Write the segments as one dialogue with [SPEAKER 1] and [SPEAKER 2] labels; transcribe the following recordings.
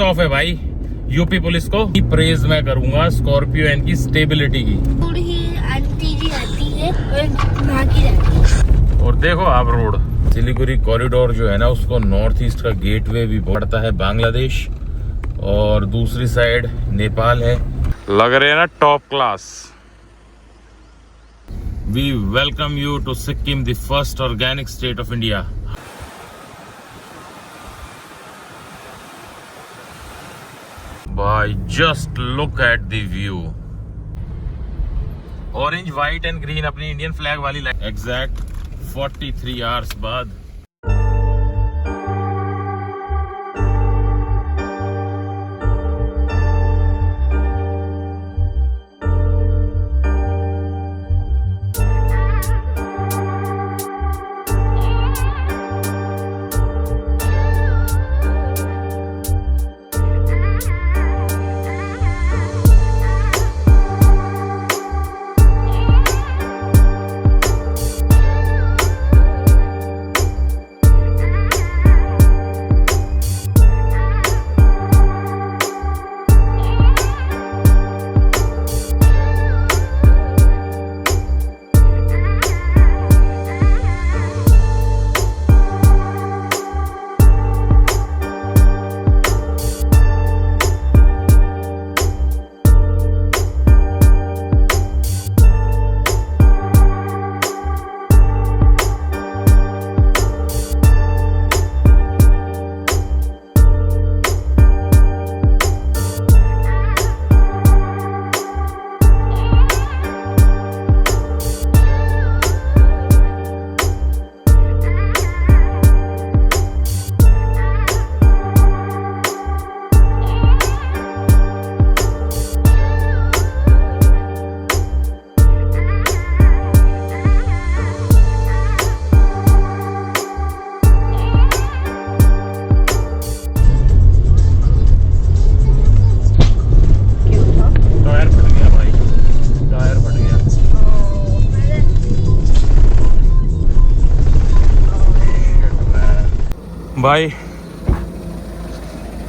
[SPEAKER 1] Of है भाई UP police को प्रेज मैं करूंगा स्कॉर्पियो एन की स्टेबिलिटी की।
[SPEAKER 2] थोड़ी ही आंटी जी आती है और भागी जाती है।
[SPEAKER 1] और देखो आप रोड सिलीगुड़ी कॉरिडोर जो है ना उसको नॉर्थ ईस्ट का गेटवे भी पड़ता है बांग्लादेश और दूसरी साइड नेपाल है। लग रहे हैं ना top class. We welcome you to Sikkim the first organic state of India. Boy, just look at the view. Orange, white and green अपनी इंडियन फ्लैग वाली लाइन। एग्जैक्ट 43 आवर्स बाद भाई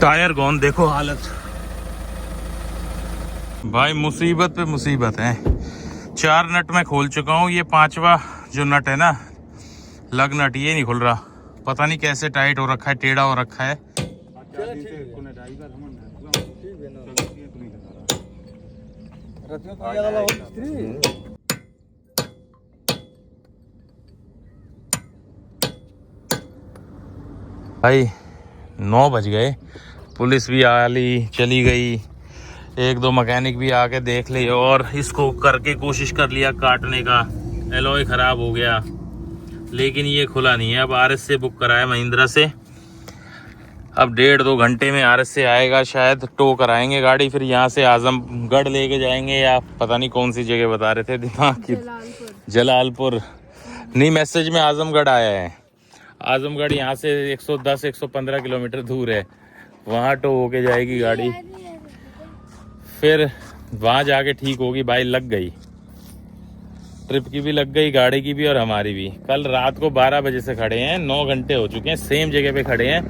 [SPEAKER 1] टायर गॉन। देखो हालत भाई, मुसीबत पे मुसीबत है। 4 नट मैं खोल चुका हूँ, ये 5वां जो नट है ना लग नट ये नहीं खुल रहा। पता नहीं कैसे टाइट हो रखा है, टेढ़ा हो रखा है। भाई 9 बज गए, पुलिस भी आ ली चली गई, 1-2 मैकेनिक भी आके देख लिए और इसको करके कोशिश कर लिया काटने का। एलॉय खराब हो गया लेकिन ये खुला नहीं है। अब आरएस से बुक कराया महिंद्रा से, अब 1.5-2 घंटे में आरएस से आएगा शायद। टो कराएंगे गाड़ी, फिर यहाँ से आजमगढ़ लेके जाएंगे या पता नहीं कौन सी जगह बता रहे थे दिमाग की। जलालपुर नहीं, मैसेज में आजमगढ़ आया है। आजमगढ़ यहाँ से 110-115 किलोमीटर दूर है, वहाँ टो होके जाएगी गाड़ी, फिर वहाँ जाके ठीक होगी। भाई लग गई, ट्रिप की भी लग गई, गाड़ी की भी और हमारी भी। कल रात को 12 बजे से खड़े हैं, 9 घंटे हो चुके हैं, सेम जगह पे खड़े हैं।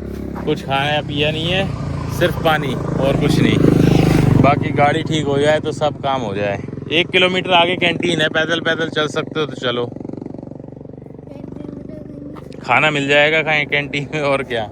[SPEAKER 1] कुछ खाया पिया नहीं है, सिर्फ पानी और कुछ नहीं। बाकी गाड़ी ठीक हो जाए तो सब काम हो जाए। 1 किलोमीटर आगे कैंटीन है, पैदल पैदल चल सकते हो तो चलो, खाना मिल जाएगा कहीं कैंटीन में और क्या।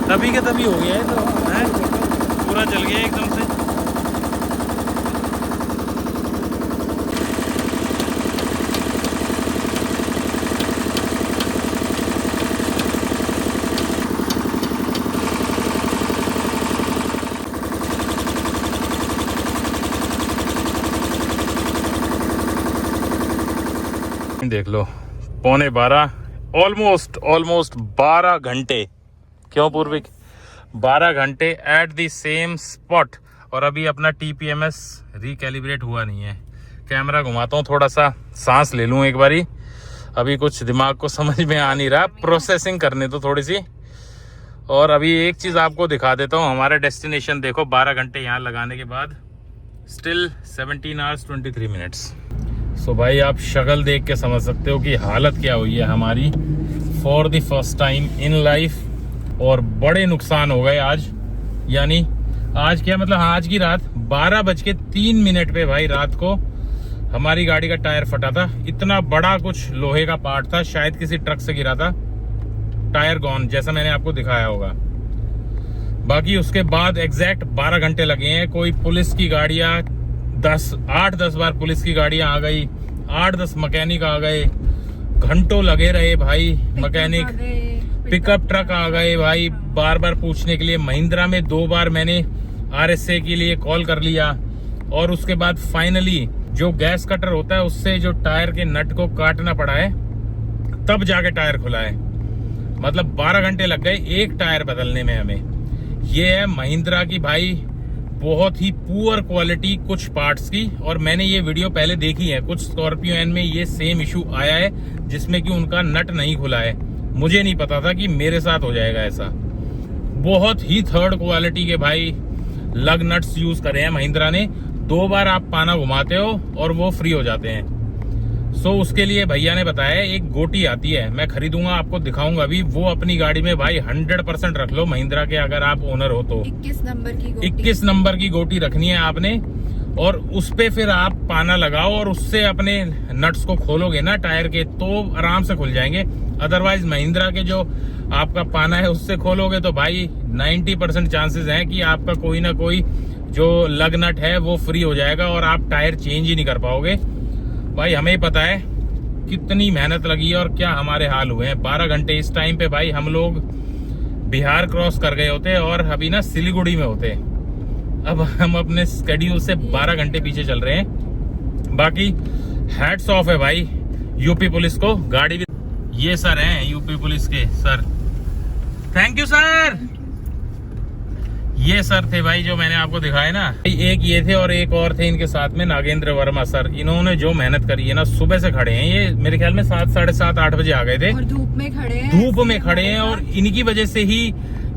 [SPEAKER 1] तभी के तभी हो गया है तो है, पूरा चल गया एकदम से। देख लो 11:15 ऑलमोस्ट 12 घंटे, क्यों पूर्विक, 12 घंटे एट द सेम स्पॉट। और अभी अपना TPMS रिकैलिब्रेट हुआ नहीं है। कैमरा घुमाता हूँ, थोड़ा सा सांस ले लूँ एक बारी, अभी कुछ दिमाग को समझ में आ नहीं रहा, प्रोसेसिंग करने तो थोड़ी सी। और अभी एक चीज़ आपको दिखा देता हूँ, हमारा डेस्टिनेशन देखो 12 घंटे यहाँ लगाने के बाद स्टिल 17 आवर्स 23 मिनट्स। सो भाई आप शक्ल देख के समझ सकते हो कि हालत क्या हुई है हमारी for the first time in life. और बड़े नुकसान हो गए आज, यानी आज क्या मतलब, आज की रात 12:03 पे भाई रात को हमारी गाड़ी का टायर फटा था। इतना बड़ा कुछ लोहे का पार्ट था, शायद किसी ट्रक से गिरा था, टायर गॉन, जैसा मैंने आपको दिखाया होगा। बाकी उसके बाद एग्जैक्ट 12 घंटे लगे हैं। कोई पुलिस की गाड़ियां 8-10 बार पुलिस की गाड़ियां आ गई, 8-10 मैकेनिक आ गए, घंटों लगे रहे भाई। मैकेनिक पिकअप ट्रक आ गए भाई, बार बार पूछने के लिए। महिंद्रा में 2 बार मैंने RSA के लिए कॉल कर लिया। और उसके बाद फाइनली जो गैस कटर होता है उससे जो टायर के नट को काटना पड़ा है, तब जाके टायर खुला है। मतलब 12 घंटे लग गए एक टायर बदलने में हमें। ये है महिंद्रा की भाई बहुत ही पुअर क्वालिटी कुछ पार्ट्स की। और मैंने ये वीडियो पहले देखी है, कुछ स्कॉर्पियो एन में ये सेम इशू आया है जिसमें कि उनका नट नहीं खुला है। मुझे नहीं पता था कि मेरे साथ हो जाएगा ऐसा। बहुत ही थर्ड क्वालिटी के भाई लग नट्स यूज करे हैं महिंद्रा ने। 2 बार आप पाना घुमाते हो और वो फ्री हो जाते हैं। सो उसके लिए भैया ने बताया एक गोटी आती है, मैं खरीदूंगा, आपको दिखाऊंगा अभी। वो अपनी गाड़ी में भाई 100% रख लो महिंद्रा के, अगर आप ओनर हो तो।
[SPEAKER 2] 21 नंबर की
[SPEAKER 1] गोटी रखनी है आपने। और उस पे फिर आप पाना लगाओ और उससे अपने नट्स को खोलोगे ना टायर के, तो आराम से खुल जाएंगे। अदरवाइज महिंद्रा के जो आपका पाना है उससे खोलोगे तो भाई 90% चांसेस हैं कि आपका कोई ना कोई जो लग नट है वो फ्री हो जाएगा और आप टायर चेंज ही नहीं कर पाओगे। भाई हमें पता है कितनी मेहनत लगी है और क्या हमारे हाल हुए हैं। 12 घंटे इस टाइम पे भाई हम लोग बिहार क्रॉस कर गए होते और अभी ना सिलीगुड़ी में होते। अब हम अपने स्केड्यूल से 12 घंटे पीछे चल रहे हैं। बाकी हैट्स ऑफ है भाई यूपी पुलिस को। गाड़ी भी ये सर हैं यूपी पुलिस के सर, थैंक यू सर। ये सर थे भाई जो मैंने आपको दिखाया ना, एक ये थे और एक और थे इनके साथ में नागेंद्र वर्मा सर। इन्होंने जो मेहनत करी है ना, सुबह से खड़े हैं ये, मेरे ख्याल में 7, साढ़े 7, 8 बजे आ गए थे
[SPEAKER 2] और धूप में खड़े हैं
[SPEAKER 1] और इनकी वजह से ही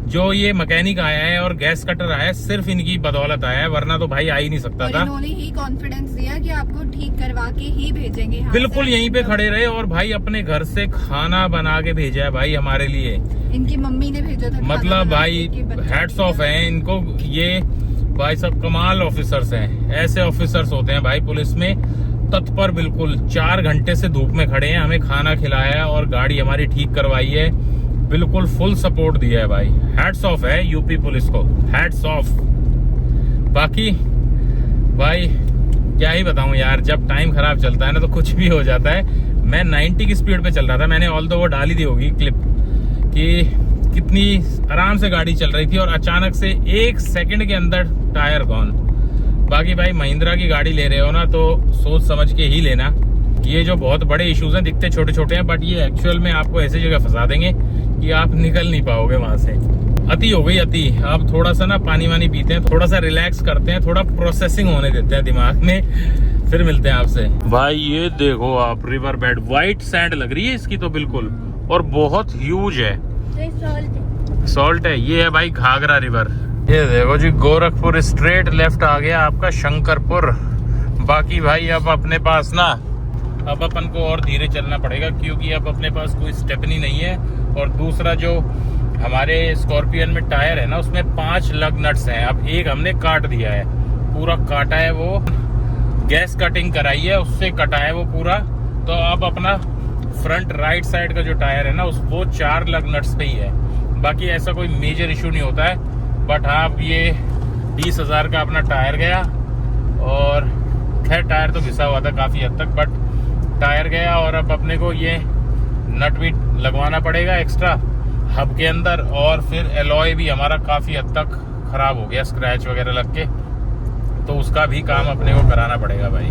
[SPEAKER 1] जो ये मैकेनिक आया है और गैस कटर आया है, सिर्फ इनकी बदौलत आया है, वरना तो भाई आ ही नहीं सकता था।
[SPEAKER 2] इन्होंने ही कॉन्फिडेंस दिया कि आपको ठीक करवा के ही भेजेंगे।
[SPEAKER 1] बिल्कुल यहीं पे खड़े रहे और भाई अपने घर से खाना बना के भेजा है भाई हमारे लिए।
[SPEAKER 2] इनकी मम्मी ने भेजा था।
[SPEAKER 1] मतलब भाई हैट्स ऑफ है इनको। ये भाई सब कमाल ऑफिसर्स हैं। ऐसे ऑफिसर्स होते हैं भाई पुलिस में, तत्पर बिल्कुल। 4 घंटे से धूप में खड़े हैं, हमें खाना खिलाया है और गाड़ी हमारी ठीक करवाई है। बिल्कुल फुल सपोर्ट दिया है भाई। हैट्स ऑफ है यूपी पुलिस को, हैट्स ऑफ। बाकी भाई क्या ही बताऊं यार, जब टाइम खराब चलता है ना तो कुछ भी हो जाता है। मैं 90 की स्पीड पे चल रहा था, मैंने ऑल दो वो डाल ही दी होगी क्लिप कि कितनी आराम से गाड़ी चल रही थी और अचानक से 1 सेकंड के अंदर टायर गॉन। बाकी भाई महिंद्रा की गाड़ी ले रहे हो ना तो सोच समझ के ही लेना। ये जो बहुत बड़े इश्यूज हैं, दिखते छोटे छोटे हैं, बट ये एक्चुअल में आपको ऐसी जगह फंसा देंगे कि आप निकल नहीं पाओगे वहां से। अति हो गई अति। आप थोड़ा सा ना पानी वानी पीते हैं, थोड़ा सा रिलैक्स करते हैं, थोड़ा प्रोसेसिंग होने देते हैं दिमाग में, फिर मिलते हैं आपसे। भाई ये देखो आप, रिवर बेड, व्हाइट सैंड लग रही है इसकी तो बिल्कुल, और बहुत ह्यूज है। सॉल्ट है। ये है भाई घाघरा रिवर। ये देखो जी गोरखपुर स्ट्रेट लेफ्ट आ गया आपका शंकरपुर। बाकी भाई अब अपने पास ना, अब अपन को और धीरे चलना पड़ेगा क्योंकि अब अपने पास कोई स्टेपनी नहीं है। और दूसरा जो हमारे स्कॉर्पियन में टायर है ना, उसमें 5 लग नट्स हैं। अब एक हमने काट दिया है, पूरा काटा है, वो गैस कटिंग कराई है उससे कटा है वो पूरा। तो अब अपना फ्रंट राइट साइड का जो टायर है ना, वो 4 लग नट्स पे ही है। बाकी ऐसा कोई मेजर इशू नहीं होता है। बट हाँ ये 20,000 का अपना टायर गया। और खैर टायर तो घिसा हुआ था काफी हद तक, बट टायर गया। और अब अपने को ये नट भी लगवाना पड़ेगा एक्स्ट्रा हब के अंदर। और फिर एलॉय भी हमारा काफी हद तक खराब हो गया, स्क्रैच वगैरह लग के, तो उसका भी काम अपने को कराना पड़ेगा भाई।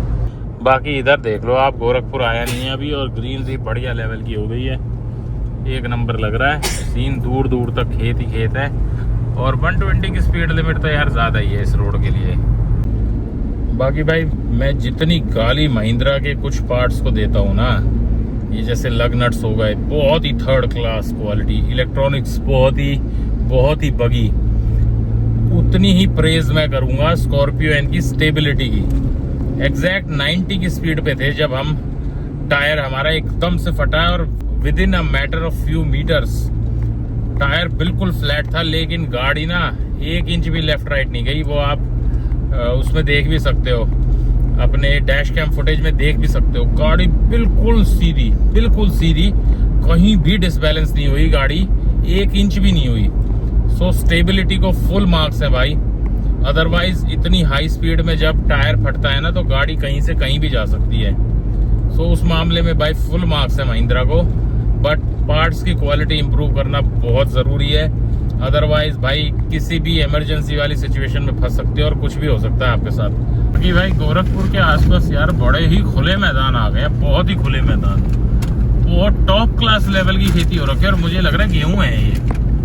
[SPEAKER 1] बाकी इधर देख लो आप, गोरखपुर आया नहीं है अभी और ग्रीन भी बढ़िया लेवल की हो गई है। एक नंबर लग रहा है सीन, दूर दूर तक खेत ही खेत है। और 120 की स्पीड लिमिट तो यार ज़्यादा ही है इस रोड के लिए। बाकी भाई मैं जितनी गाली महिंद्रा के कुछ पार्ट्स को देता हूँ ना, ये जैसे लग नट्स हो गए, बहुत ही थर्ड क्लास क्वालिटी, इलेक्ट्रॉनिक्स बहुत ही बगी, उतनी ही प्रेज मैं करूँगा स्कॉर्पियो एन की स्टेबिलिटी की। एग्जैक्ट 90 की स्पीड पे थे जब हम टायर हमारा एकदम से फटा और within a matter of few metres tyre बिल्कुल फ्लैट था, लेकिन गाड़ी ना 1 इंच भी लेफ्ट राइट नहीं गई। वो आप उसमें देख भी सकते हो, अपने डैश कैम फुटेज में देख भी सकते हो। गाड़ी बिल्कुल सीधी, कहीं भी डिसबैलेंस नहीं हुई गाड़ी, 1 इंच भी नहीं हुई। सो स्टेबिलिटी को फुल मार्क्स है भाई। अदरवाइज इतनी हाई स्पीड में जब टायर फटता है ना तो गाड़ी कहीं से कहीं भी जा सकती है। सो उस मामले में भाई फुल मार्क्स है महिंद्रा को। बट पार्ट्स की क्वालिटी इंप्रूव करना बहुत ज़रूरी है, अदरवाइज भाई किसी भी इमरजेंसी वाली सिचुएशन में फंस सकते हो और कुछ भी हो सकता है आपके साथ। क्योंकि भाई गोरखपुर के आसपास यार बड़े ही खुले मैदान आ गए हैं, बहुत ही खुले मैदान, बहुत टॉप क्लास लेवल की खेती हो रखी है। और मुझे लग रहा है गेहूं है ये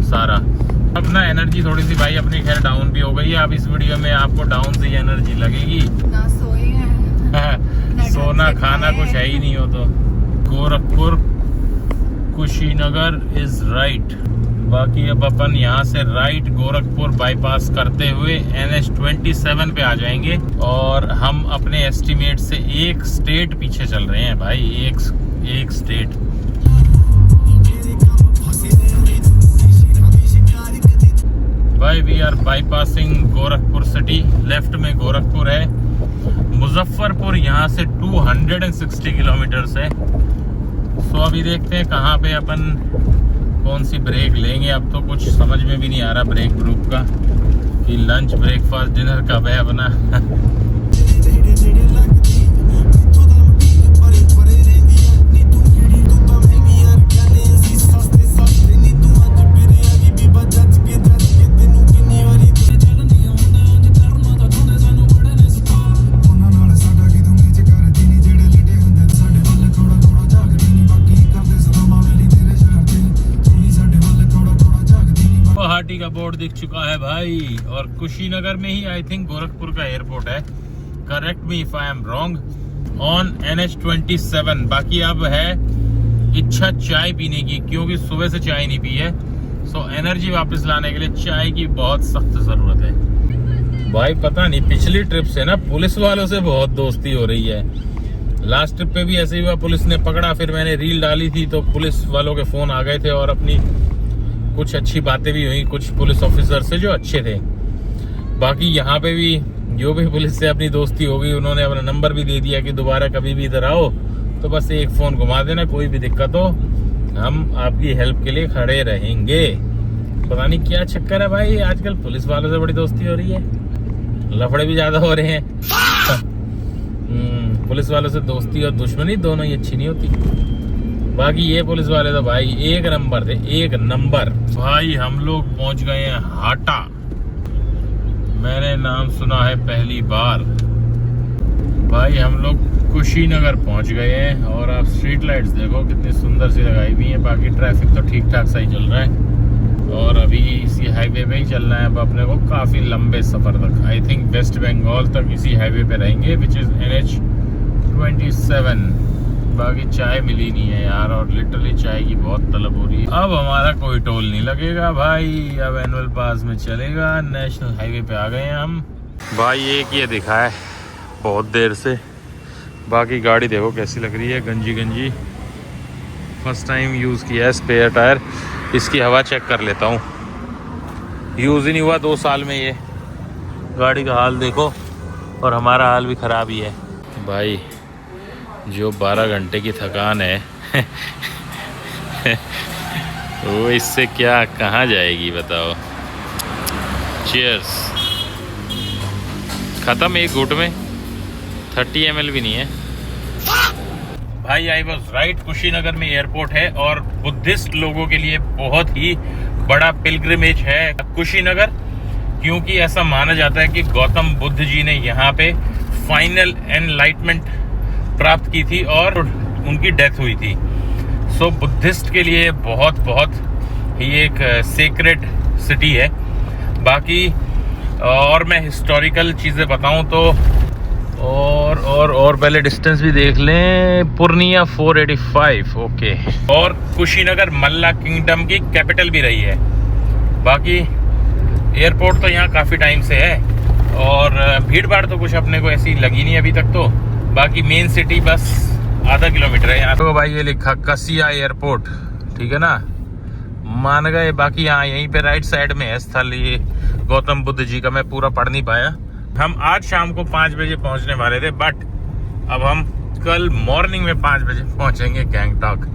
[SPEAKER 1] सारा। अब ना एनर्जी थोड़ी सी भाई अपनी खैर डाउन भी हो गई है। अब इस वीडियो में आपको डाउन से एनर्जी लगेगी
[SPEAKER 2] ना, सोए हैं
[SPEAKER 1] सोना खाना कुछ है ही नहीं हो तो। Gorakhpur Kushinagar is right. बाकी अब अपन यहाँ से राइट गोरखपुर बाईपास करते हुए NH27 पे आ जाएंगे और हम अपने एस्टिमेट से 1 स्टेट पीछे चल रहे हैं भाई, एक स्टेट। भाई we are bypassing Gorakhpur city, left में गोरखपुर है। मुजफ्फरपुर यहाँ से 260 किलोमीटर है। सो अभी देखते हैं कहाँ पे अपन कौन सी ब्रेक लेंगे। अब तो कुछ समझ में भी नहीं आ रहा ब्रेक ग्रुप का कि लंच ब्रेकफास्ट डिनर कब है अपना। गुवाहाटी का बोर्ड दिख चुका है भाई, और कुशीनगर में ही आई थिंक गोरखपुर का एयरपोर्ट है। Correct me if I am wrong. On NH27। बाकी अब है इच्छा चाय पीने की, क्योंकि सुबह से चाय नहीं पी है। सो एनर्जी वापस लाने के लिए चाय की बहुत सख्त जरूरत है भाई। पता नहीं पिछली ट्रिप से ना पुलिस वालों से बहुत दोस्ती हो रही है। लास्ट ट्रिप पे भी ऐसे ही हुआ, पुलिस ने पकड़ा, फिर मैंने रील डाली थी तो पुलिस वालों के फोन आ गए थे और अपनी कुछ अच्छी बातें भी हुई कुछ पुलिस ऑफिसर से जो अच्छे थे। बाकी यहाँ पे भी जो भी पुलिस से अपनी दोस्ती हो गई, उन्होंने अपना नंबर भी दे दिया कि दोबारा कभी भी इधर आओ तो बस एक फोन घुमा देना, कोई भी दिक्कत हो हम आपकी हेल्प के लिए खड़े रहेंगे। पता नहीं क्या चक्कर है भाई, आजकल पुलिस वालों से बड़ी दोस्ती हो रही है, लफड़े भी ज्यादा हो रहे हैं। पुलिस वालों से दोस्ती और दुश्मनी दोनों ही अच्छी नहीं होती। बाकी ये पुलिस वाले तो भाई 1 नंबर थे, 1 नंबर। भाई हम लोग पहुंच गए हैं हाटा। मैंने नाम सुना है पहली बार। भाई हम लोग कुशीनगर पहुंच गए हैं और आप स्ट्रीट लाइट्स देखो कितनी सुंदर सी लगाई हुई है। बाकी ट्रैफिक तो ठीक ठाक सही चल रहा है और अभी इसी हाईवे पे ही चलना है अब अपने को काफी लंबे सफर तक। आई थिंक वेस्ट बंगाल तक इसी हाईवे पे रहेंगे, विच इज NH27। बाकी चाय मिली नहीं है यार, और लिटरली चाय की बहुत तलब हो रही है। अब हमारा कोई टोल नहीं लगेगा भाई, अब एनुअल पास में चलेगा। नेशनल हाईवे पे आ गए हैं हम। भाई एक ये दिखा है बहुत देर से। बाकी गाड़ी देखो कैसी लग रही है, गंजी गंजी। फर्स्ट टाइम यूज़ किया है स्पेयर टायर। इसकी हवा चेक कर लेता हूँ। यूज़ ही नहीं हुआ 2 साल में ये। गाड़ी का हाल देखो और हमारा हाल भी ख़राब ही है भाई। जो 12 घंटे की थकान है वो इससे क्या कहाँ जाएगी बताओ। चीयर्स। ख़त्म एक घूंट में, 30 ml भी नहीं है भाई। आई वॉज राइट, कुशीनगर में एयरपोर्ट है और बुद्धिस्ट लोगों के लिए बहुत ही बड़ा पिलग्रिमेज है कुशीनगर, क्योंकि ऐसा माना जाता है कि गौतम बुद्ध जी ने यहाँ पे फाइनल एनलाइटमेंट प्राप्त की थी और उनकी डेथ हुई थी। सो बुद्धिस्ट के लिए बहुत बहुत ये एक सेक्रेड सिटी है। बाकी और मैं हिस्टोरिकल चीज़ें बताऊं तो और पहले डिस्टेंस भी देख लें। पूर्णिया 485 ओके। और कुशीनगर मल्ला किंगडम की कैपिटल भी रही है। बाकी एयरपोर्ट तो यहाँ काफ़ी टाइम से है और भीड़ भाड़ तो कुछ अपने को ऐसी लगी नहीं अभी तक तो। बाकी मेन सिटी बस आधा किलोमीटर है यहाँ तो। भाई ये लिखा कसिया एयरपोर्ट, ठीक है ना, मान गए। बाकी यहाँ यहीं पे राइट साइड में है स्थल ये गौतम बुद्ध जी का। मैं पूरा पढ़ नहीं पाया। हम आज शाम को 5 बजे पहुंचने वाले थे, बट अब हम कल मॉर्निंग में 5 बजे पहुंचेंगे Gangtok.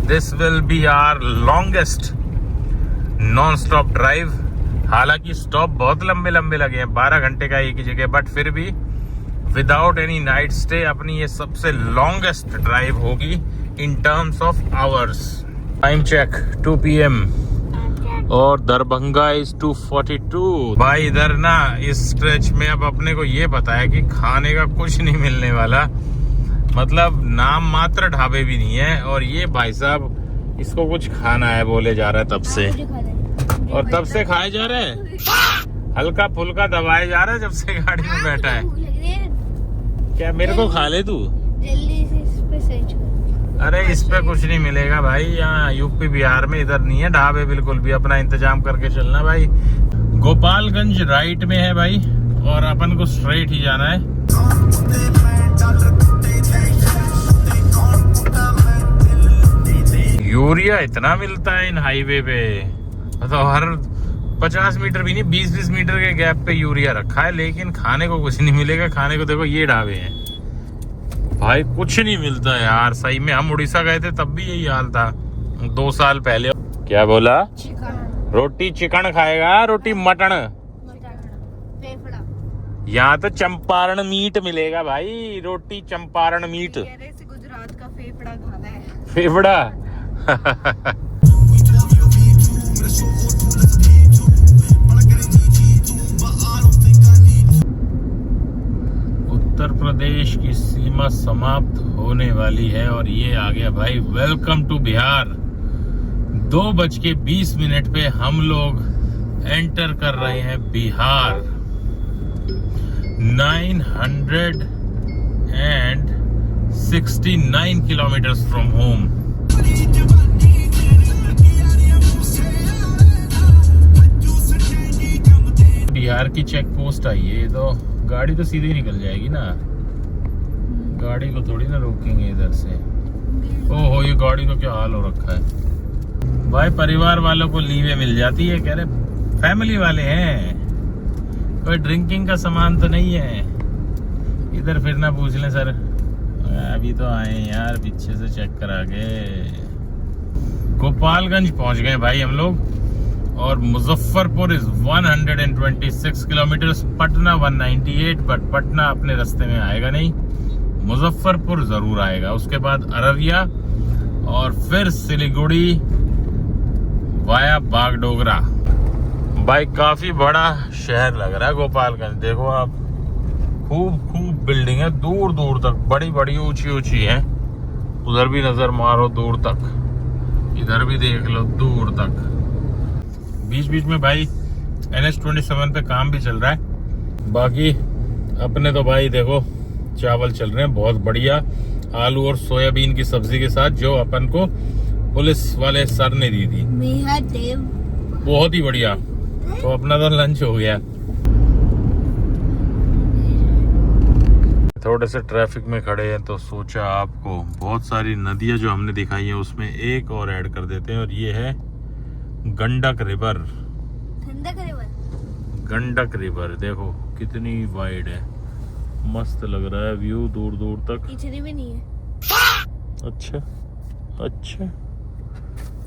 [SPEAKER 1] This will be our longest non stop drive. हालांकि स्टॉप बहुत लंबे लंबे लगे हैं, 12 घंटे का एक ही जगह, बट फिर भी विदाउट एनी नाइट स्टे अपनी ये सबसे लॉन्गेस्ट ड्राइव होगी in terms of hours. Time check 2 PM और दरभंगा इज 242। भाई इधर ना इस स्ट्रेच में अब अपने को ये पता है कि खाने का कुछ नहीं मिलने वाला, मतलब नाम मात्र ढाबे भी नहीं है। और ये भाई साहब इसको कुछ खाना है बोले जा रहा है तब से, और तब से खाए जा रहे हैं, हल्का फुल्का दबाए जा रहा है जब से गाड़ी में बैठा है। क्या मेरे को खा ले तू?
[SPEAKER 2] जल्दी से इस पे सर्च कर।
[SPEAKER 1] अरे इस पे कुछ नहीं मिलेगा भाई, यहाँ यूपी बिहार में इधर नहीं है ढाबे बिल्कुल भी। अपना इंतजाम करके चलना भाई। गोपालगंज राइट में है भाई और अपन को स्ट्रेट ही जाना है। यूरिया इतना मिलता है इन हाईवे पे, मतलब हर 50 मीटर भी नहीं 20-20 मीटर के गैप पे यूरिया रखा है, लेकिन खाने को कुछ नहीं मिलेगा। खाने को देखो ये ढाबे हैं भाई, कुछ नहीं मिलता यार सही में। हम उड़ीसा गए थे तब भी यही हाल था 2 साल पहले। क्या बोला?
[SPEAKER 2] चिकन,
[SPEAKER 1] रोटी चिकन खाएगा? रोटी मटन?
[SPEAKER 2] फेफड़ा।
[SPEAKER 1] यहाँ तो चंपारण मीट मिलेगा भाई, रोटी चंपारण मीट।
[SPEAKER 2] गुजरात का फेफड़ा खाना है।
[SPEAKER 1] फेफड़ा उत्तर प्रदेश की सीमा समाप्त होने वाली है और ये आ गया भाई वेलकम टू बिहार। 2:20 पे हम लोग एंटर कर रहे हैं Bihar. 969 kilometres from home. Bihar की चेक पोस्ट आई है, तो गाड़ी तो सीधे निकल जाएगी ना, गाड़ी को थोड़ी ना रोकेंगे इधर से। ओहो ये गाड़ी को क्या हाल हो रखा है भाई। परिवार वालों को लीवे मिल जाती है, कह रहे फैमिली वाले हैं, कोई ड्रिंकिंग का सामान तो नहीं है। इधर फिर ना पूछ लें सर, अभी तो आए यार पीछे से चेक करा के। गोपालगंज पहुंच गए भाई हम लोग। और Muzaffarpur is 126 kilometre, Patna 198, but Patna अपने रास्ते में आएगा नहीं, मुजफ्फरपुर जरूर आएगा। उसके बाद अररिया और फिर सिलीगुड़ी वाया बागडोगरा। भाई काफी बड़ा शहर लग रहा है गोपालगंज। देखो आप, खूब बिल्डिंग है दूर दूर तक, बड़ी बड़ी ऊंची ऊंची है। उधर भी नजर मारो दूर तक, इधर भी देख लो दूर तक। बीच बीच में भाई NH27 पे काम भी चल रहा है। बाकी अपने तो भाई देखो चावल चल रहे हैं बहुत बढ़िया, आलू और सोयाबीन की सब्जी के साथ, जो अपन को पुलिस वाले सर ने दी थी, बहुत ही बढ़िया। तो अपना तो लंच हो गया। थोड़े से ट्रैफिक में खड़े हैं तो सोचा आपको बहुत सारी नदियां जो हमने दिखाई हैं उसमें एक और ऐड कर देते हैं, और ये है गंडक रिवर। गंडक रिवर देखो कितनी वाइड है, मस्त लग रहा है व्यू दूर दूर तक।
[SPEAKER 2] इतनी भी नहीं है।
[SPEAKER 1] अच्छा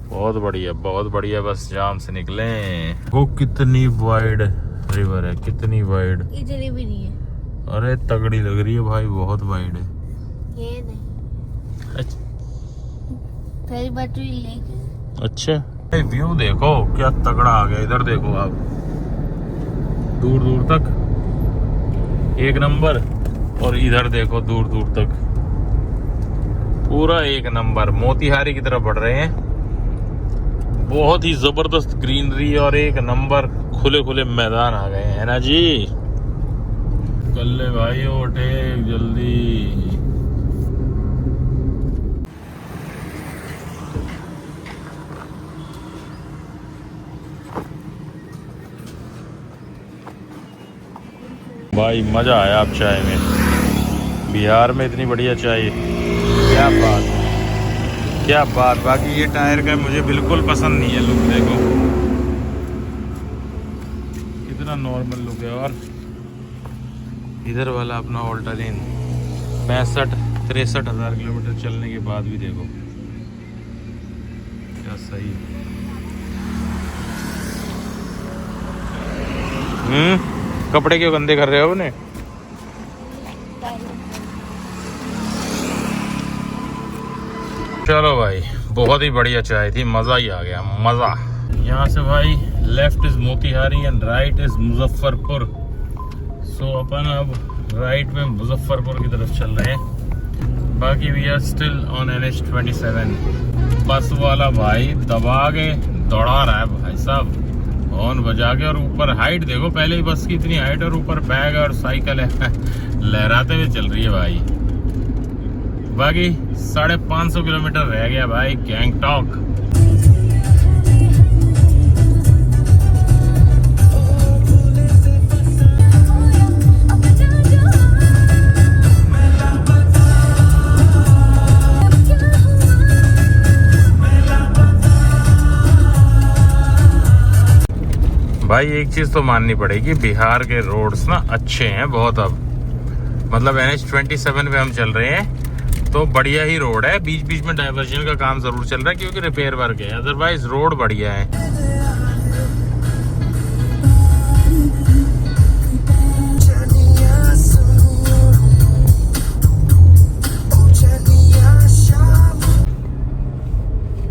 [SPEAKER 1] बहुत बढ़िया। बस जाम से निकले। वो कितनी वाइड रिवर है, कितनी वाइड।
[SPEAKER 2] इतनी भी नहीं है।
[SPEAKER 1] अरे तगड़ी लग रही है भाई, बहुत वाइड है।
[SPEAKER 2] ये नहीं।
[SPEAKER 1] अच्छा
[SPEAKER 2] पहली बार तो ये लेके।
[SPEAKER 1] अच्छा व्यू देखो क्या तगड़ा आ गया। इधर देखो आप दूर दूर तक एक नंबर, और इधर देखो दूर दूर तक पूरा एक नंबर मोतिहारी की तरफ बढ़ रहे हैं। बहुत ही जबरदस्त ग्रीनरी और एक नंबर खुले खुले मैदान आ गए हैं ना जी। कल्ले भाई उठे जल्दी। भाई मजा आया आप चाय में। बिहार में इतनी बढ़िया चाय, क्या बात, क्या बात। बाकी ये टायर का मुझे बिल्कुल पसंद नहीं है लुक, देखो कितना नॉर्मल लुक है। और इधर वाला अपना ऑल्टरलेन 65-63 हज़ार किलोमीटर चलने के बाद भी देखो क्या सही। कपड़े क्यों गंदे कर रहे हो उन्हें? चलो भाई, बहुत ही बढ़िया चाय थी, मजा ही आ गया, मजा। यहाँ से भाई left is Motihari and right is Muzaffarpur. So अपन अब राइट में मुजफ्फरपुर की तरफ चल रहे हैं। बाकी we are still on NH27। बस वाला भाई दबा के दौड़ा रहा है भाई साहब, हॉर्न बजा के। और ऊपर हाइट देखो, पहले ही बस की इतनी हाइट और ऊपर बैग और साइकिल है लहराते हुए चल रही है भाई। बाकी 550 किलोमीटर रह गया भाई गैंगटॉक। भाई एक चीज तो माननी पड़ेगी, बिहार के रोड्स ना अच्छे हैं बहुत। अब मतलब NH27 पे हम चल रहे हैं तो बढ़िया ही रोड है। बीच बीच में डाइवर्जन का काम जरूर चल रहा है क्योंकि रिपेयर वर्क है, अदरवाइज रोड बढ़िया है।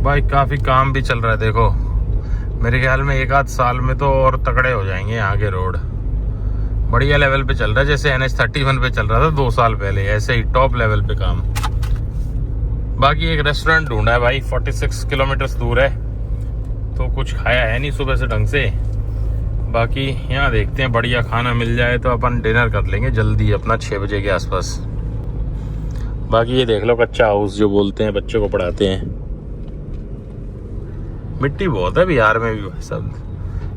[SPEAKER 1] भाई काफी काम भी चल रहा है, देखो मेरे ख्याल में 1 आध साल में तो और तगड़े हो जाएंगे यहाँ के रोड। बढ़िया लेवल पे चल रहा है, जैसे NH31 पे चल रहा था 2 साल पहले, ऐसे ही टॉप लेवल पे काम। बाकी एक रेस्टोरेंट ढूंढा है भाई, 46 किलोमीटर दूर है, तो कुछ खाया है नहीं सुबह से ढंग से। बाकी यहाँ देखते हैं, बढ़िया खाना मिल जाए तो अपन डिनर कर लेंगे जल्दी अपना 6 बजे के आसपास। बाकी ये देख लो कच्चा हाउस जो बोलते हैं, बच्चों को पढ़ाते हैं। मिट्टी बहुत है बिहार में भी सब।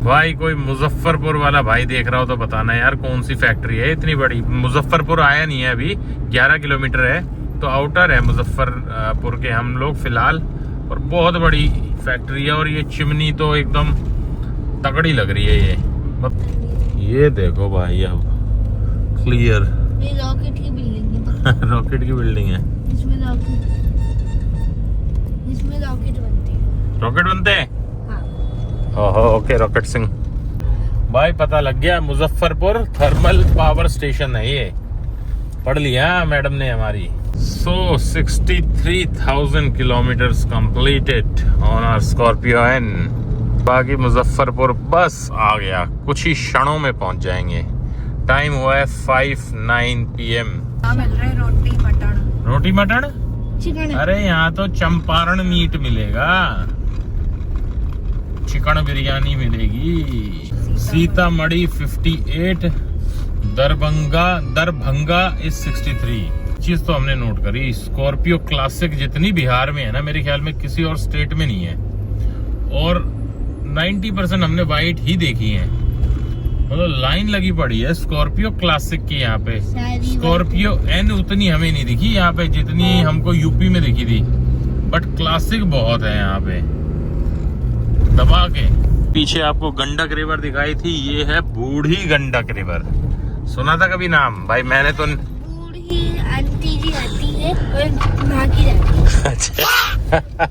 [SPEAKER 1] भाई कोई मुजफ्फरपुर वाला भाई देख रहा हो तो बताना यार, कौन सी फैक्ट्री है इतनी बड़ी। मुजफ्फरपुर आया नहीं है अभी, 11 किलोमीटर है तो आउटर है मुजफ्फरपुर के हम लोग फिलहाल। और बहुत बड़ी फैक्ट्री है और ये चिमनी तो एकदम तगड़ी लग रही है ये देखो भाई अब क्लियर।
[SPEAKER 2] ये रॉकेट की बिल्डिंग है।
[SPEAKER 1] रॉकेट की बिल्डिंग है,
[SPEAKER 2] इसमें रॉकेट बनते हैं।
[SPEAKER 1] रॉकेट बनते हैं?
[SPEAKER 2] हाँ।
[SPEAKER 1] ओहो ओके, रॉकेट सिंह। भाई पता लग गया, मुजफ्फरपुर थर्मल पावर स्टेशन है ये, पढ़ लिया मैडम ने हमारी। So 63,000 kilometers completed on our Scorpio N। बाकी मुजफ्फरपुर बस आ गया, कुछ ही क्षणों में पहुंच जाएंगे। टाइम हुआ है 5:09 PM।
[SPEAKER 2] मिल रहा है रोटी मटन।
[SPEAKER 1] रोटी मटन?
[SPEAKER 2] चिकन।
[SPEAKER 1] अरे यहाँ तो चंपारण मीट मिलेगा, चिकन बिरयानी मिलेगी। सीतामढ़ी 58, दरभंगा इज 63। चीज तो हमने नोट करी, स्कॉर्पियो क्लासिक जितनी बिहार में है ना, मेरे ख्याल में किसी और स्टेट में नहीं है। और 90% हमने वाइट ही देखी है, मतलब लाइन लगी पड़ी है स्कॉर्पियो क्लासिक की यहाँ पे। स्कॉर्पियो एन उतनी हमें नहीं दिखी यहाँ पे जितनी हमको यूपी में दिखी थी, बट क्लासिक बहुत है यहाँ पे दबा के। पीछे आपको गंडक रिवर दिखाई थी, ये है बूढ़ी गंडक रिवर। सुना था कभी नाम? भाई मैंने तो
[SPEAKER 2] बूढ़ी आंटी जी आती है और माँ की जाती है।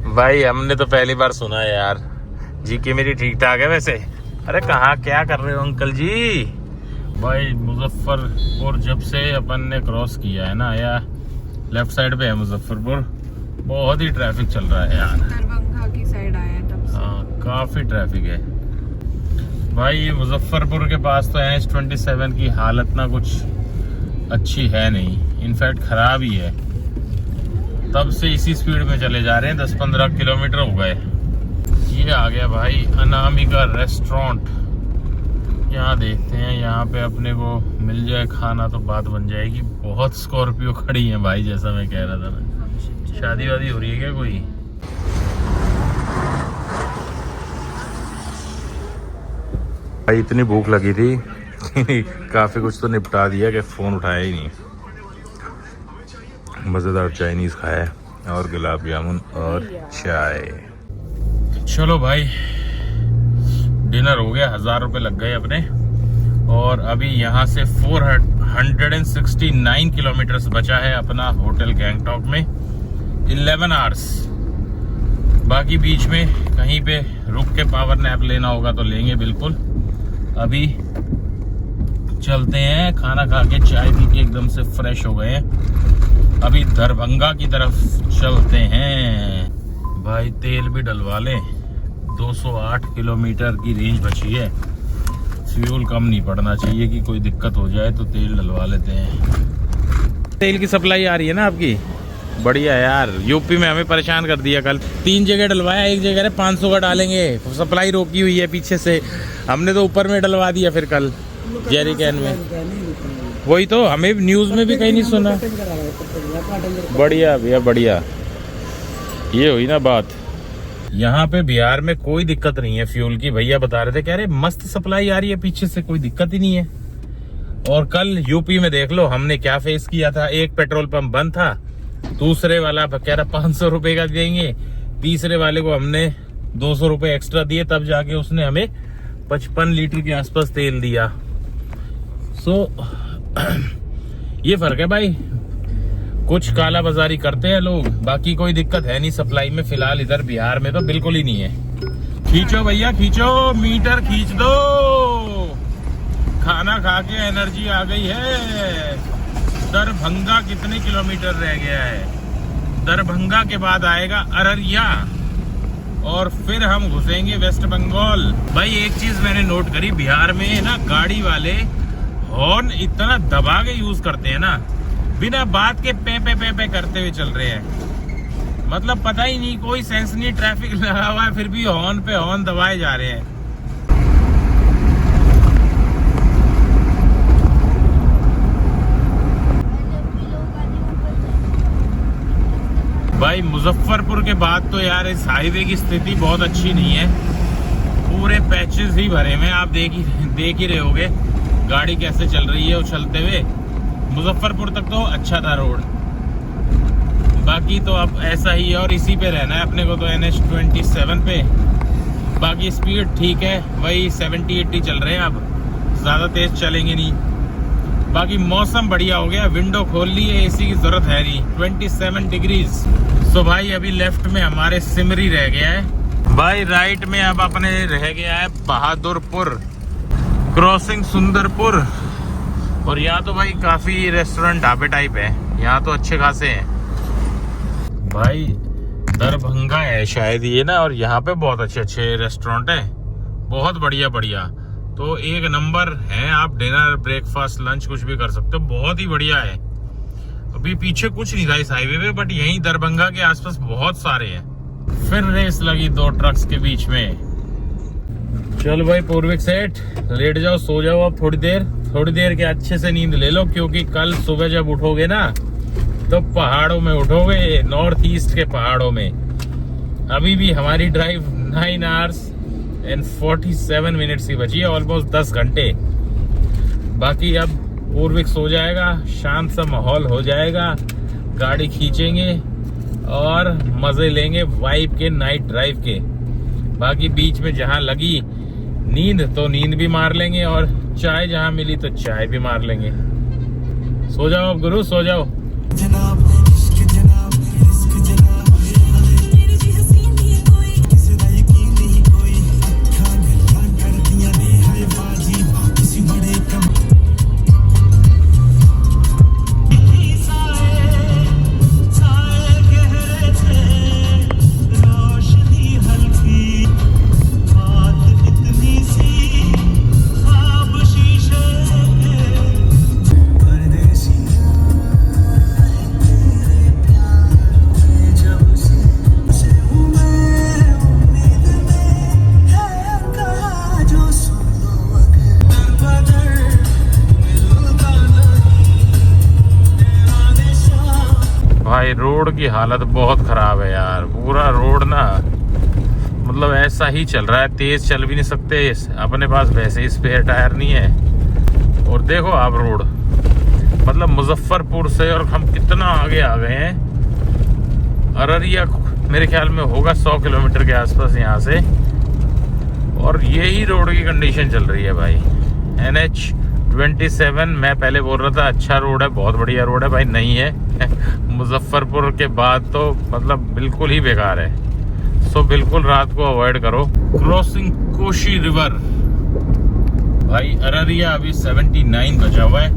[SPEAKER 1] भाई हमने तो पहली बार सुना है यार। जी की मेरी ठीक ठाक है वैसे। अरे कहाँ क्या कर रहे हो अंकल जी? भाई मुजफ्फरपुर जब से अपन ने क्रॉस किया है ना, या लेफ्ट साइड पे है मुजफ्फरपुर, बहुत ही ट्रैफिक चल रहा है यार।
[SPEAKER 2] दरभंगा की साइड आया तब से।
[SPEAKER 1] हाँ काफी ट्रैफिक है भाई। ये मुजफ्फरपुर के पास तो NH27 की हालत ना कुछ अच्छी है नहीं, इनफैक्ट खराब ही है। तब से इसी स्पीड में चले जा रहे हैं, 10-15 किलोमीटर हो गए। ये आ गया भाई अनामिका रेस्टोरेंट। यहाँ देखते हैं, यहाँ पे अपने को मिल जाए खाना तो बात बन जाएगी। बहुत स्कॉर्पियो खड़ी है भाई, जैसा मैं कह रहा था ना। शादी वादी हो रही है क्या कोई? भाई इतनी भूख लगी थी काफी कुछ तो निपटा दिया कि फोन उठाया ही नहीं। मजेदार चाइनीज खाया और गुलाब जामुन और चाय। चलो भाई डिनर हो गया, 1000 रुपये लग गए अपने। और अभी यहाँ से 469 किलोमीटर बचा है अपना होटल गैंगटॉक में, 11 आवर्स। बाकी बीच में कहीं पे रुक के पावर नैप लेना होगा तो लेंगे बिल्कुल। अभी चलते हैं, खाना खा के चाय पी के एकदम से फ्रेश हो गए हैं। अभी दरभंगा की तरफ चलते हैं। भाई तेल भी डलवा लें, 208 किलोमीटर की रेंज बची है। फ्यूल कम नहीं पड़ना चाहिए कि कोई दिक्कत हो जाए, तो तेल डलवा लेते हैं। तेल की सप्लाई आ रही है ना आपकी? बढ़िया यार। यूपी में हमें परेशान कर दिया कल, 3 जगह डलवाया, एक जगह 500 का डालेंगे, सप्लाई रोकी हुई है पीछे से। हमने तो ऊपर में डलवा दिया फिर कल जेरी कैन में। वही तो हमें न्यूज में भी कहीं नहीं सुना। बढ़िया भैया बढ़िया, ये हुई ना बात। यहाँ पे बिहार में कोई दिक्कत नहीं है फ्यूल की। भैया बता रहे थे, कह रहे मस्त सप्लाई आ रही है पीछे से, कोई दिक्कत ही नहीं है। और कल यूपी में देख लो हमने क्या फेस किया था। एक पेट्रोल पंप बंद था, दूसरे वाला कह रहा 500 रुपए का देंगे, तीसरे वाले को हमने 200 रुपए एक्स्ट्रा दिए, तब जाके उसने हमें 55 लीटर के आसपास तेल दिया। ये फर्क है भाई, कुछ काला बाजारी करते हैं लोग, बाकी कोई दिक्कत है नहीं सप्लाई में। फिलहाल इधर बिहार में तो बिल्कुल ही नहीं है। खींचो भैया खींचो, मीटर खींच दो। खाना खा के एनर्जी आ गई है। दरभंगा कितने किलोमीटर रह गया है? दरभंगा के बाद आएगा अररिया और फिर हम घुसेंगे वेस्ट बंगाल। भाई एक चीज मैंने नोट करी, बिहार में ना गाड़ी वाले हॉर्न इतना दबा के यूज करते हैं ना, बिना बात के पे पे पे पे करते हुए चल रहे हैं। मतलब पता ही नहीं, कोई सेंस नहीं, ट्रैफिक लगा हुआ है फिर भी हॉर्न पे हॉर्न दबाए जा रहे हैं। भाई मुजफ्फरपुर के बाद तो यार इस हाईवे की स्थिति बहुत अच्छी नहीं है, पूरे पैचेस ही भरे में। आप देख ही रहे होगे गाड़ी कैसे चल रही है उछलते हुए। मुजफ्फरपुर तक तो अच्छा था रोड, बाकी तो अब ऐसा ही है और इसी पे रहना है अपने को तो, NH27 पे। बाकी स्पीड ठीक है, वही 70-80 चल रहे हैं, अब ज्यादा तेज चलेंगे नहीं। बाकी मौसम बढ़िया हो गया, विंडो खोल ली है, एसी की जरूरत है नहीं, 27 डिग्रीज। सो भाई अभी लेफ्ट में हमारे सिमरी रह गया है भाई, राइट में अब अपने रह गया है बहादुरपुर, क्रॉसिंग सुंदरपुर। और यहाँ तो भाई काफी रेस्टोरेंट ढाबे टाइप है, यहाँ तो अच्छे खासे हैं भाई। दरभंगा है शायद ये ना, और यहाँ पे बहुत अच्छे अच्छे रेस्टोरेंट है, बहुत बढ़िया बढ़िया। तो एक नंबर है, आप डिनर ब्रेकफास्ट लंच कुछ भी कर सकते हो, बहुत ही बढ़िया है। अभी पीछे कुछ नहीं था इस हाईवे पे, बट यहीं दरभंगा के आसपास बहुत सारे हैं। फिर रेस लगी 2 ट्रक्स के बीच में। चल भाई पूर्विक सेठ, लेट जाओ, सो जाओ अब थोड़ी देर के अच्छे से नींद ले लो, क्योंकि कल सुबह जब उठोगे ना तो पहाड़ों में उठोगे, नॉर्थ ईस्ट के पहाड़ों में। अभी भी हमारी ड्राइव 9 आवर्स एंड 47 मिनट्स की बची है, ऑलमोस्ट 10 घंटे। बाकी अब पूर्विक सो जाएगा, शांत सा माहौल हो जाएगा, गाड़ी खींचेंगे और मजे लेंगे वाइब के, नाइट ड्राइव के। बाकी बीच में जहां लगी नींद तो नींद भी मार लेंगे, और चाय जहां मिली तो चाय भी मार लेंगे। सो जाओ अब गुरु, सो जाओ। रोड की हालत बहुत खराब है यार। पूरा रोड ना मतलब ऐसा ही चल रहा है, तेज चल भी नहीं सकते, अपने पास वैसे ही स्पेयर टायर नहीं है। और देखो आप रोड मतलब मुजफ्फरपुर से और हम कितना आगे आ गए हैं। अररिया मेरे ख्याल में होगा 100 किलोमीटर के आसपास यहाँ से, और यही रोड की कंडीशन चल रही है भाई। NH27 मैं पहले बोल रहा था अच्छा रोड है, बहुत बढ़िया रोड है भाई, नहीं है। मुजफ्फरपुर के बाद तो मतलब बिल्कुल ही बेकार है। सो बिल्कुल रात को अवॉइड करो। क्रॉसिंग कोशी रिवर भाई, अररिया अभी 79 बचा हुआ है,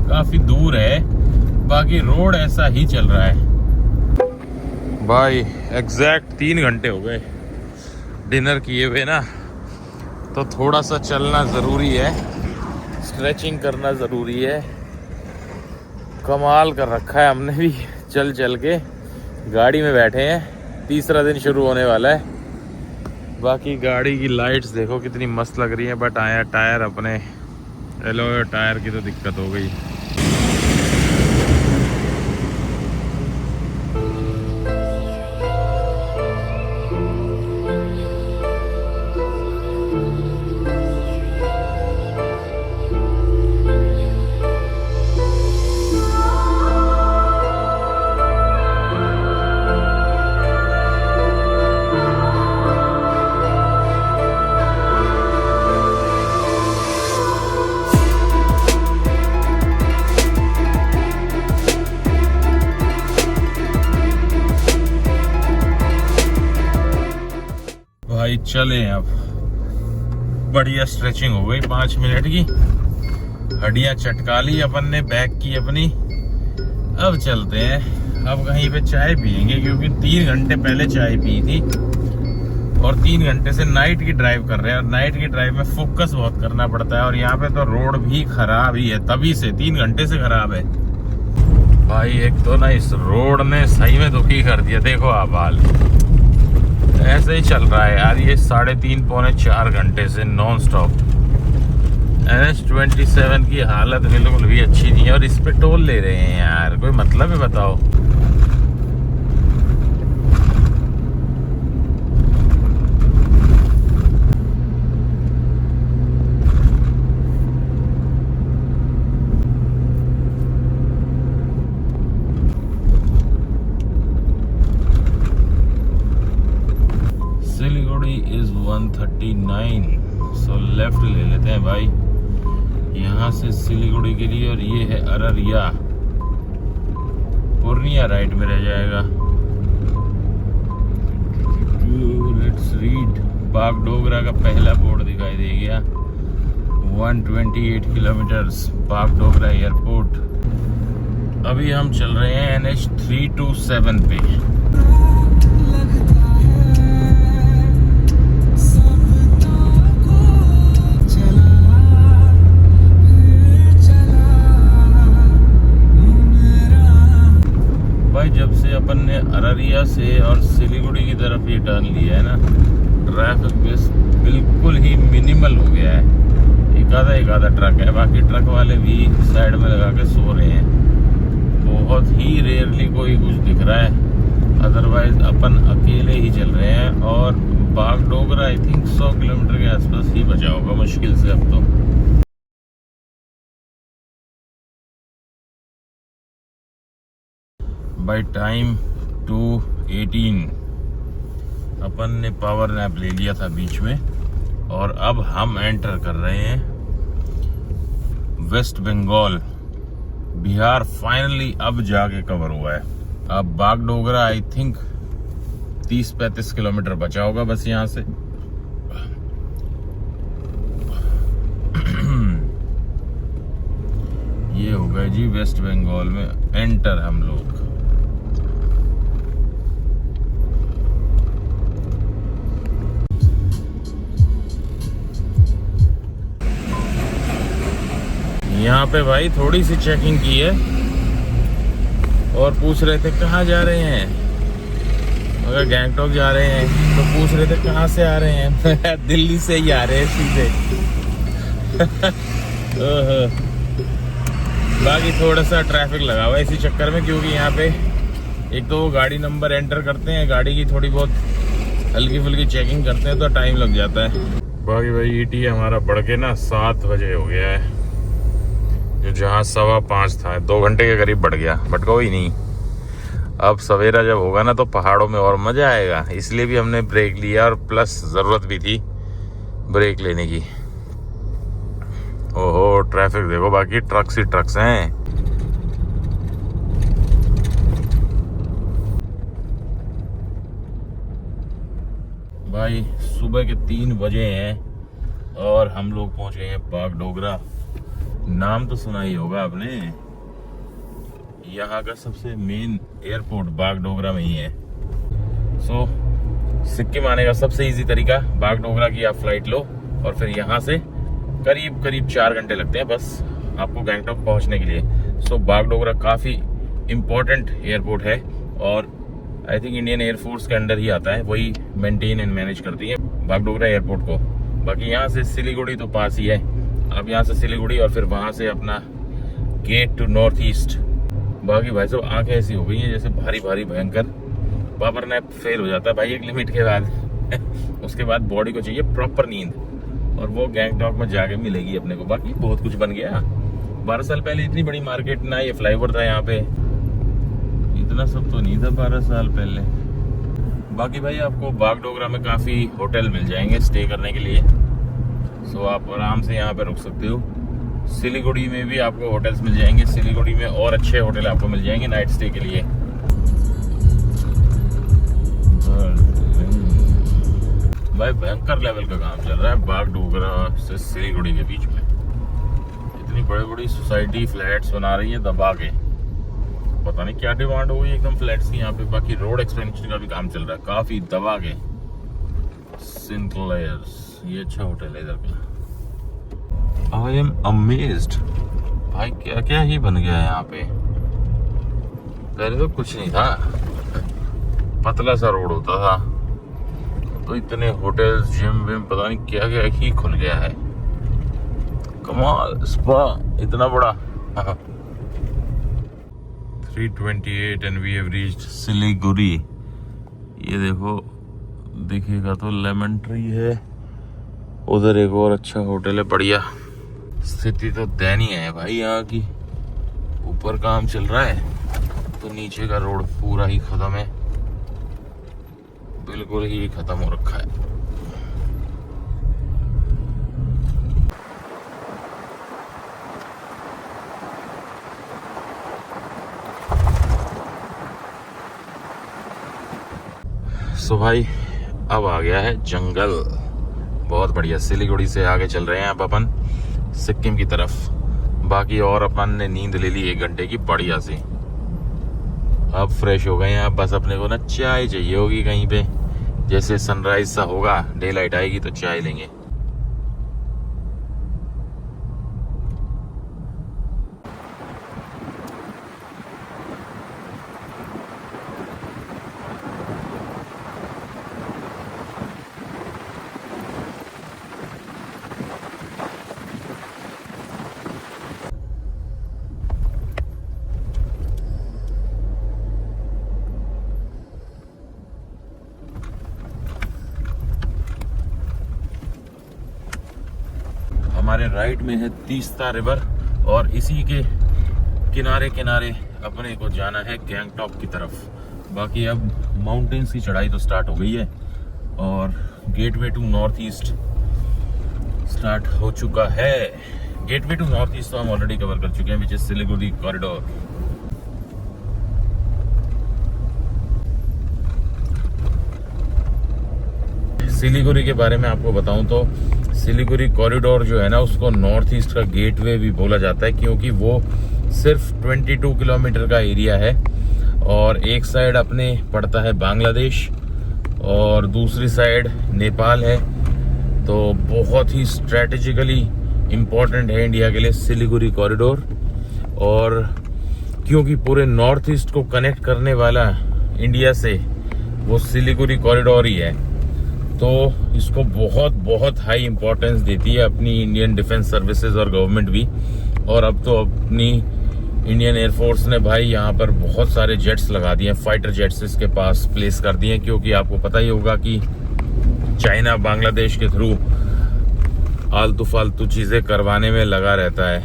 [SPEAKER 1] काफी दूर है, बाकी रोड ऐसा ही चल रहा है भाई। एग्जैक्ट 3 घंटे हो गए डिनर किए हुए ना, तो थोड़ा सा चलना ज़रूरी है, स्ट्रेचिंग करना ज़रूरी है। कमाल कर रखा है हमने भी, चल चल के गाड़ी में बैठे हैं, तीसरा दिन शुरू होने वाला है। बाकी गाड़ी की लाइट्स देखो कितनी मस्त लग रही है, बट आया टायर अपने एलॉय टायर की तो दिक्कत हो गई। भाई चले अब, बढ़िया स्ट्रेचिंग हो गई 5 मिनट की, हड्डियां चटका ली अपन ने बैक की अपनी। अब चलते हैं, अब कहीं पे चाय पियेंगे, क्योंकि 3 घंटे पहले चाय पी थी और 3 घंटे से नाइट की ड्राइव कर रहे हैं, और नाइट की ड्राइव में फोकस बहुत करना पड़ता है, और यहाँ पे तो रोड भी खराब ही है, तभी से 3 घंटे से खराब है भाई। एक तो ना इस रोड ने सही में दुखी कर दिया, देखो आप हाल ऐसे ही चल रहा है यार ये 3.5 पौने 4 घंटे से नॉन स्टॉप। NH27 की हालत बिल्कुल भी अच्छी नहीं है, और इस पे टोल ले रहे हैं यार, कोई मतलब है बताओ। सिलीगुड़ी इज 139, सो लेफ्ट ले लेते हैं भाई यहाँ से सिलीगुड़ी के लिए, और ये है अररिया। पूर्णिया राइट में रह जाएगा। लेट्स रीड, बागडोगरा का पहला बोर्ड दिखाई दे गया, 128 किलोमीटर्स बागडोगरा एयरपोर्ट। अभी हम चल रहे हैं NH327 पे। जब से अपन ने अररिया से और सिलीगुड़ी की तरफ ये टर्न लिया है ना, ट्रैफिक बेस बिल्कुल ही मिनिमल हो गया है। एक आधा ट्रक है, बाकी ट्रक वाले भी साइड में लगा के सो रहे हैं, बहुत ही रेयरली कोई कुछ दिख रहा है, अदरवाइज अपन अकेले ही चल रहे हैं। और बागडोगरा आई थिंक 100 किलोमीटर के आसपास ही बचा होगा मुश्किल से अब तो। बाय टाइम 2:18 अपन ने पावर नैप ले लिया था बीच में, और अब हम एंटर कर रहे हैं वेस्ट बंगाल। बिहार फाइनली अब जाके कवर हुआ है। अब बागडोगरा आई थिंक 30-35 किलोमीटर बचा होगा बस यहाँ से। ये हो गए जी वेस्ट बंगाल में एंटर हम लोग। यहाँ पे भाई थोड़ी सी चेकिंग की है, और पूछ रहे थे कहाँ जा रहे हैं, अगर गैंगटॉक जा रहे हैं तो पूछ रहे थे कहाँ से आ रहे हैं। दिल्ली से ही आ रहे हैं सीधे। बाकी थोड़ा सा ट्रैफिक लगा हुआ है इसी चक्कर में, क्योंकि यहाँ पे एक तो वो गाड़ी नंबर एंटर करते हैं, गाड़ी की थोड़ी बहुत हल्की फुल्की चेकिंग करते हैं तो टाइम लग जाता है। बाकी भाई ETA हमारा बढ़ के ना 7 बजे हो गया है, जो जहाँ 5:15 था 2 घंटे के करीब बढ़ गया, बट कोई नहीं। अब सवेरा जब होगा ना तो पहाड़ों में और मजा आएगा, इसलिए भी हमने ब्रेक लिया और प्लस ज़रूरत भी थी ब्रेक लेने की। ओहो ट्रैफिक देखो, बाकी ट्रक्स ही ट्रक्स हैं। भाई सुबह के 3 बजे हैं और हम लोग पहुंच गए हैं बागडोगरा। नाम तो सुना ही होगा आपने, यहाँ का सबसे मेन एयरपोर्ट बागडोगरा में ही है। सो सिक्किम आने का सबसे इजी तरीका बागडोगरा की आप फ्लाइट लो और फिर यहाँ से करीब 4 घंटे लगते हैं बस आपको गैंगटॉक पहुँचने के लिए। सो बागडोगरा काफ़ी इम्पोर्टेंट एयरपोर्ट है और आई थिंक इंडियन एयरफोर्स के अंडर ही आता है, वही मेंटेन एंड मैनेज करती है बागडोगरा एयरपोर्ट को। बाकी यहाँ से सिलीगुड़ी तो पास ही है, आप यहाँ से सिलीगुड़ी और फिर वहाँ से अपना गेट टू नॉर्थ ईस्ट। बाकी भाई साहब आंखें ऐसी हो गई हैं जैसे भारी भारी भयंकर, पावर नैप फेल हो जाता है भाई एक लिमिट के बाद उसके बाद बॉडी को चाहिए प्रॉपर नींद, और वो गैंगटॉक में जाके मिलेगी अपने को। बाकी बहुत कुछ बन गया, 12 साल पहले इतनी बड़ी मार्केट ना ये फ्लाईओवर था यहाँ पे, इतना सब तो नहीं था 12 साल पहले। बाकी भाई आपको बागडोगरा में काफ़ी होटल मिल जाएंगे स्टे करने के लिए, सो आप आराम से यहाँ पे रुक सकते हो। सिलीगुड़ी में भी आपको होटल्स मिल जाएंगे, सिलीगुड़ी में और अच्छे होटल आपको मिल जाएंगे नाइट स्टे के लिए। भाई भयंकर लेवल का काम चल रहा है बागडोगरा से सिलीगुड़ी के बीच में। इतनी बड़ी बड़ी सोसाइटी फ्लैट्स बना रही है दबा के, पता नहीं क्या डिमांड हो गई एकदम फ्लैट्स की यहाँ पे। बाकी रोड एक्सपेंशन का भी काम चल रहा है काफी दबा के। सिंक्लेयर्स ये अच्छा होटल है इधर का। आई एम अमेज्ड भाई, क्या क्या ही बन गया है यहाँ पे। पहले तो कुछ नहीं था, पतला सा रोड होता था, तो इतने होटल्स जिम विम पता नहीं क्या क्या ही खुल गया है। कमाल, स्पा इतना बड़ा। 3:28 and we have reached Siliguri. ये देखो दिखेगा तो लेमन ट्री है, उधर एक और अच्छा होटल है बढ़िया। स्थिति तो दयनीय है भाई यहाँ की, ऊपर काम चल रहा है तो नीचे का रोड पूरा ही खत्म है, बिल्कुल ही खत्म हो रखा है। सो भाई अब आ गया है जंगल, बहुत बढ़िया। सिलीगुड़ी से आगे चल रहे हैं अब अपन सिक्किम की तरफ। बाकी और अपन ने नींद ले ली 1 घंटे की बढ़िया सी, अब फ्रेश हो गए हैं। अब बस अपने को ना चाय चाहिए होगी कहीं पे, जैसे सनराइज सा होगा, डे लाइट आएगी तो चाय लेंगे। हमारे राइट में है तीस्ता रिवर और इसी के किनारे किनारे अपने को जाना है गैंगटॉक की तरफ। बाकी अब माउंटेन्स की चढ़ाई तो स्टार्ट हो गई है और gateway to north east start हो चुका है। गेटवे टू नॉर्थ ईस्ट तो हम ऑलरेडी कवर कर चुके हैं, which is Siliguri corridor. Siliguri के बारे में आपको बताऊं तो सिलीगुड़ी कॉरिडोर जो है ना, उसको नॉर्थ ईस्ट का गेटवे भी बोला जाता है, क्योंकि वो सिर्फ 22 किलोमीटर का एरिया है और एक साइड अपने पड़ता है बांग्लादेश और दूसरी साइड नेपाल है। तो बहुत ही स्ट्रेटेजिकली इम्पोर्टेंट है इंडिया के लिए सिलीगुड़ी कॉरिडोर, और क्योंकि पूरे नॉर्थ ईस्ट को कनेक्ट करने वाला इंडिया से वो सिलीगुड़ी कॉरिडोर ही है, तो इसको बहुत बहुत हाई इम्पोर्टेंस देती है अपनी इंडियन डिफेंस सर्विसेज और गवर्नमेंट भी। और अब तो अपनी इंडियन एयरफोर्स ने भाई यहाँ पर बहुत सारे जेट्स लगा दिए, फाइटर जेट्स इसके पास प्लेस कर दिए, क्योंकि आपको पता ही होगा कि चाइना बांग्लादेश के थ्रू आलतू फालतू चीज़ें करवाने में लगा रहता है।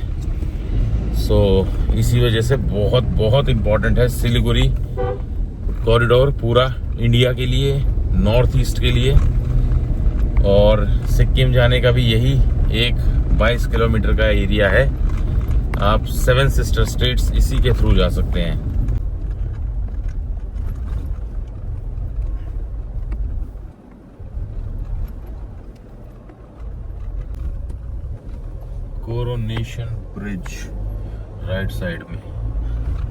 [SPEAKER 1] सो इसी वजह से बहुत बहुत इम्पोर्टेंट है सिलीगुड़ी कॉरिडोर पूरा इंडिया के लिए, नॉर्थ ईस्ट के लिए। और सिक्किम जाने का भी यही एक 22 किलोमीटर का एरिया है। आप 7 सिस्टर स्टेट्स इसी के थ्रू जा सकते हैं। कोरोनेशन ब्रिज राइट साइड में।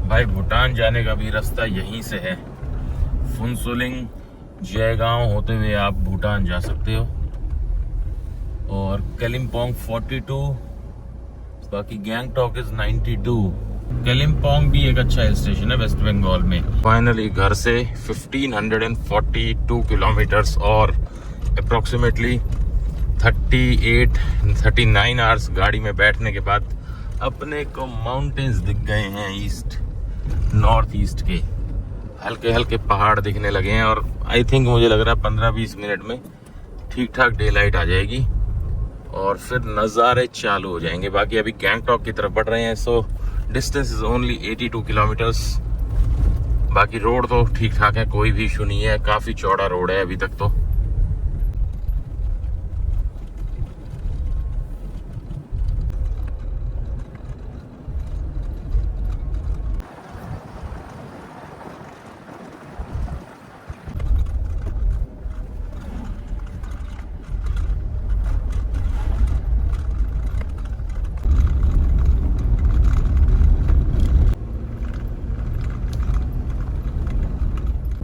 [SPEAKER 1] भाई भूटान जाने का भी रास्ता यहीं से है। फुनसुलिंग जयगांव होते हुए आप भूटान जा सकते हो। और कालिम्पोंग 42, बाकी गैंगटॉक इज 92। कालिम्पोंग भी एक अच्छा हिल स्टेशन है वेस्ट बंगाल में। फाइनली घर से 1542 किलोमीटर्स और अप्रोक्सीमेटली 39 आवर्स गाड़ी में बैठने के बाद अपने को माउंटेन्स दिख गए हैं ईस्ट नॉर्थ ईस्ट के। हल्के हल्के पहाड़ दिखने लगे हैं और आई थिंक मुझे लग रहा है 15-20 मिनट में ठीक ठाक डे लाइट आ जाएगी और फिर नज़ारे चालू हो जाएंगे। बाकी अभी गैंगटॉक की तरफ बढ़ रहे हैं। So distance is only 82 kilometres. बाकी रोड तो ठीक ठाक है, कोई भी इशू नहीं है, काफ़ी चौड़ा रोड है अभी तक तो।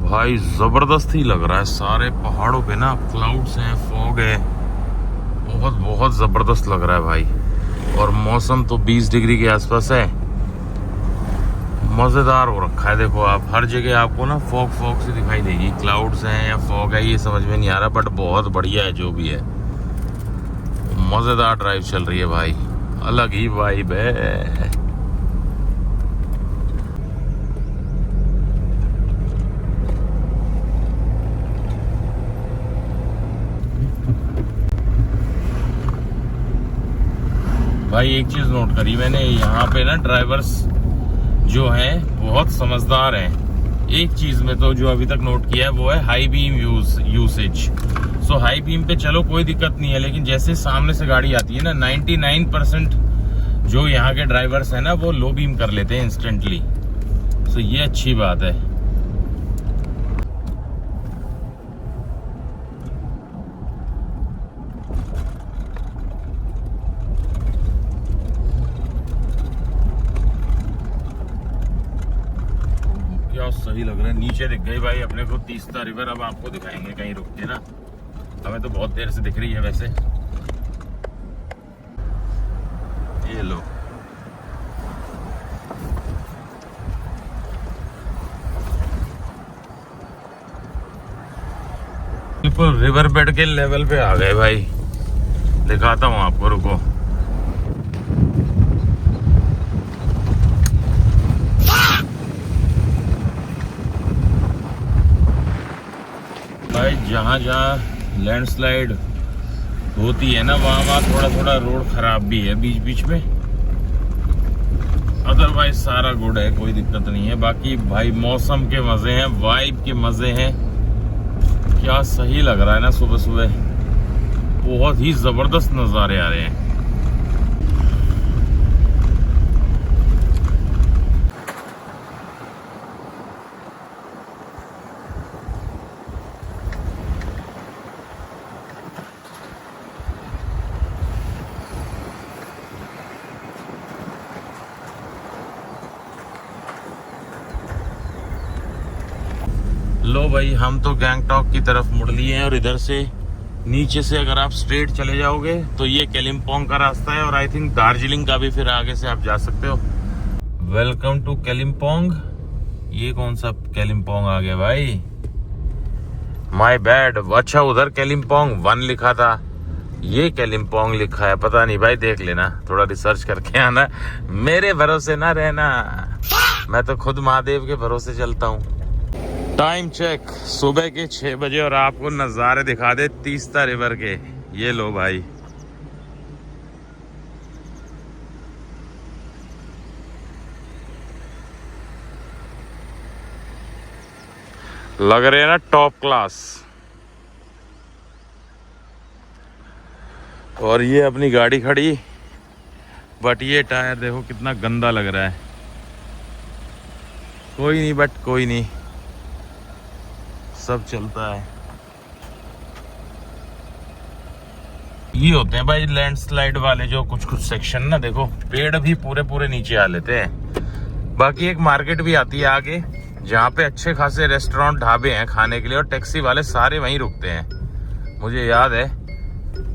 [SPEAKER 1] भाई जबरदस्त ही लग रहा है, सारे पहाड़ों पे ना क्लाउड्स हैं, फॉग है, बहुत बहुत जबरदस्त लग रहा है भाई। और मौसम तो 20 डिग्री के आसपास है, मजेदार हो रखा है। देखो आप हर जगह आपको ना फॉग फॉग से दिखाई देगी, क्लाउड्स हैं या फॉग है ये समझ में नहीं आ रहा, बट बहुत बढ़िया है जो भी है। मजेदार ड्राइव चल रही है भाई, अलग ही वाइब है। भाई एक चीज नोट करी मैंने, यहाँ पे ना ड्राइवर्स जो हैं बहुत समझदार हैं। एक चीज में तो जो अभी तक नोट किया है वो है हाई बीम यूसेज। सो हाई बीम पे चलो कोई दिक्कत नहीं है, लेकिन जैसे सामने से गाड़ी आती है ना 99% जो यहाँ के ड्राइवर्स हैं ना वो लो बीम कर लेते हैं इंस्टेंटली। सो ये अच्छी बात है। क्या सही लग रहा है। नीचे दिख गई भाई अपने को तीस्ता रिवर। अब आपको दिखाएंगे कहीं रुक के ना, हमें तो बहुत देर से दिख रही है वैसे। ये लो बिल्कुल रिवर बेड के लेवल पे आ गए भाई, दिखाता हूँ आपको, रुको। भाई जहाँ जहाँ लैंडस्लाइड होती है ना वहाँ थोड़ा थोड़ा रोड खराब भी है बीच बीच में, अदरवाइज सारा गुड है, कोई दिक्कत नहीं है। बाकी भाई मौसम के मजे हैं, वाइब के मजे हैं। क्या सही लग रहा है ना सुबह सुबह, बहुत ही जबरदस्त नज़ारे आ रहे हैं। लो भाई हम तो गैंगटॉक की तरफ मुड़ लिए हैं और इधर से नीचे से अगर आप स्ट्रेट चले जाओगे तो ये कालिम्पोंग का रास्ता है और आई थिंक दार्जिलिंग का भी फिर आगे से आप जा सकते हो। Welcome to Kalimpong. ये कौन सा कालिम्पोंग आ गया भाई, माय बैड। अच्छा उधर कालिम्पोंग 1 लिखा था, ये कालिम्पोंग लिखा है, पता नहीं भाई, देख लेना, थोड़ा रिसर्च करके आना, मेरे भरोसे ना रहना, मैं तो खुद महादेव के भरोसे चलता हूँ। टाइम चेक सुबह के 6 बजे और आपको नज़ारे दिखा दे तीस्ता रिवर के। ये लो भाई, लग रहे हैं ना टॉप क्लास। और ये अपनी गाड़ी खड़ी, बट ये टायर देखो कितना गंदा लग रहा है। कोई नहीं, बट कोई नहीं, सब चलता है। ये होते हैं भाई लैंडस्लाइड वाले जो कुछ कुछ सेक्शन ना, देखो पेड़ भी पूरे पूरे नीचे आ लेते हैं। बाकी एक मार्केट भी आती है आगे, जहाँ पे अच्छे खासे रेस्टोरेंट ढाबे हैं खाने के लिए, और टैक्सी वाले सारे वहीं रुकते हैं, मुझे याद है।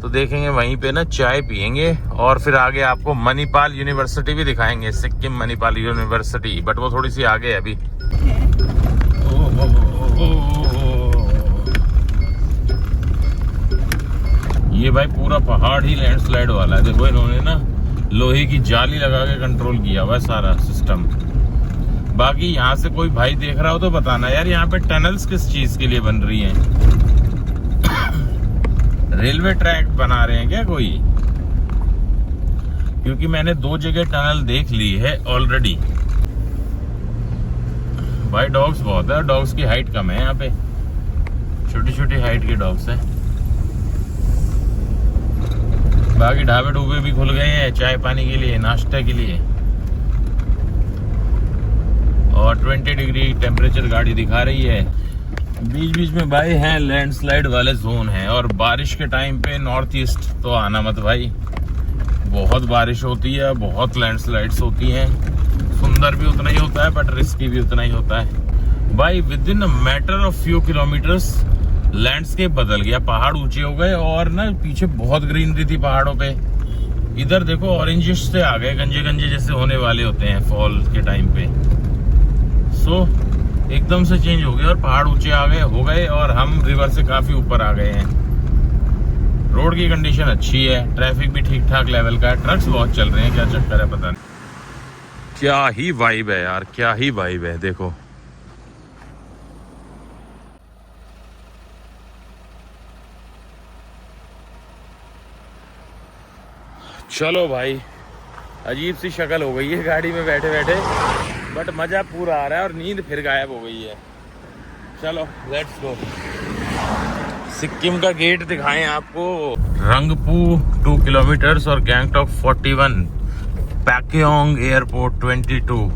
[SPEAKER 1] तो देखेंगे वहीं पे ना, चाय पियेंगे, और फिर आगे आपको मणिपाल यूनिवर्सिटी भी दिखाएंगे, सिक्किम मणिपाल यूनिवर्सिटी, बट वो थोड़ी सी आगे है अभी। ये भाई पूरा पहाड़ ही लैंडस्लाइड वाला है। देखो इन्होंने ना लोहे की जाली लगा के कंट्रोल किया हुआ है सारा सिस्टम। बाकी यहाँ से कोई भाई देख रहा हो तो बताना यार, यहाँ पे टनल्स किस चीज के लिए बन रही हैं? रेलवे ट्रैक बना रहे हैं क्या कोई? क्योंकि मैंने 2 जगह टनल देख ली है ऑलरेडी। भाई डॉग्स बहुत है, डॉग्स की हाइट कम है यहाँ पे, छोटी छोटी हाइट के डॉग्स हैं। बाकी ढाबे डूबे भी खुल गए हैं चाय पानी के लिए, नाश्ते के लिए, और 20 डिग्री टेम्परेचर गाड़ी दिखा रही है। बीच बीच में भाई हैं लैंडस्लाइड वाले जोन हैं, और बारिश के टाइम पे नॉर्थ ईस्ट तो आना मत भाई, बहुत बारिश होती है, बहुत लैंडस्लाइड्स होती हैं। सुंदर भी उतना ही होता है, बट रिस्की भी उतना ही होता है भाई। With in a matter of few kilometres landscape बदल गया, पहाड़ ऊंचे हो गए, और ना पीछे बहुत ग्रीनरी थी पहाड़ों पे। इधर देखो ऑरेंजिश से आ गए, गंजे गंजे जैसे होने वाले होते हैं फॉल के टाइम पे। सो एकदम से चेंज हो गया, और पहाड़ ऊंचे आ गए हो गए, और हम रिवर से काफी ऊपर आ गए हैं। रोड की कंडीशन अच्छी है, ट्रैफिक भी ठीक ठाक लेवल का है, ट्रक्स बहुत चल रहे हैं, क्या चक्कर है पता नहीं। क्या ही वाइब है यार, क्या ही वाइब है। देखो चलो भाई, अजीब सी शक्ल हो गई है गाड़ी में बैठे बैठे, बट मजा पूरा आ रहा है, और नींद फिर गायब हो गई है। चलो लेट्स गो। सिक्किम का गेट दिखाएं आपको। रंगपू 2 किलोमीटर्स और गैंगटॉक 41, पैक्योंग एयरपोर्ट 22।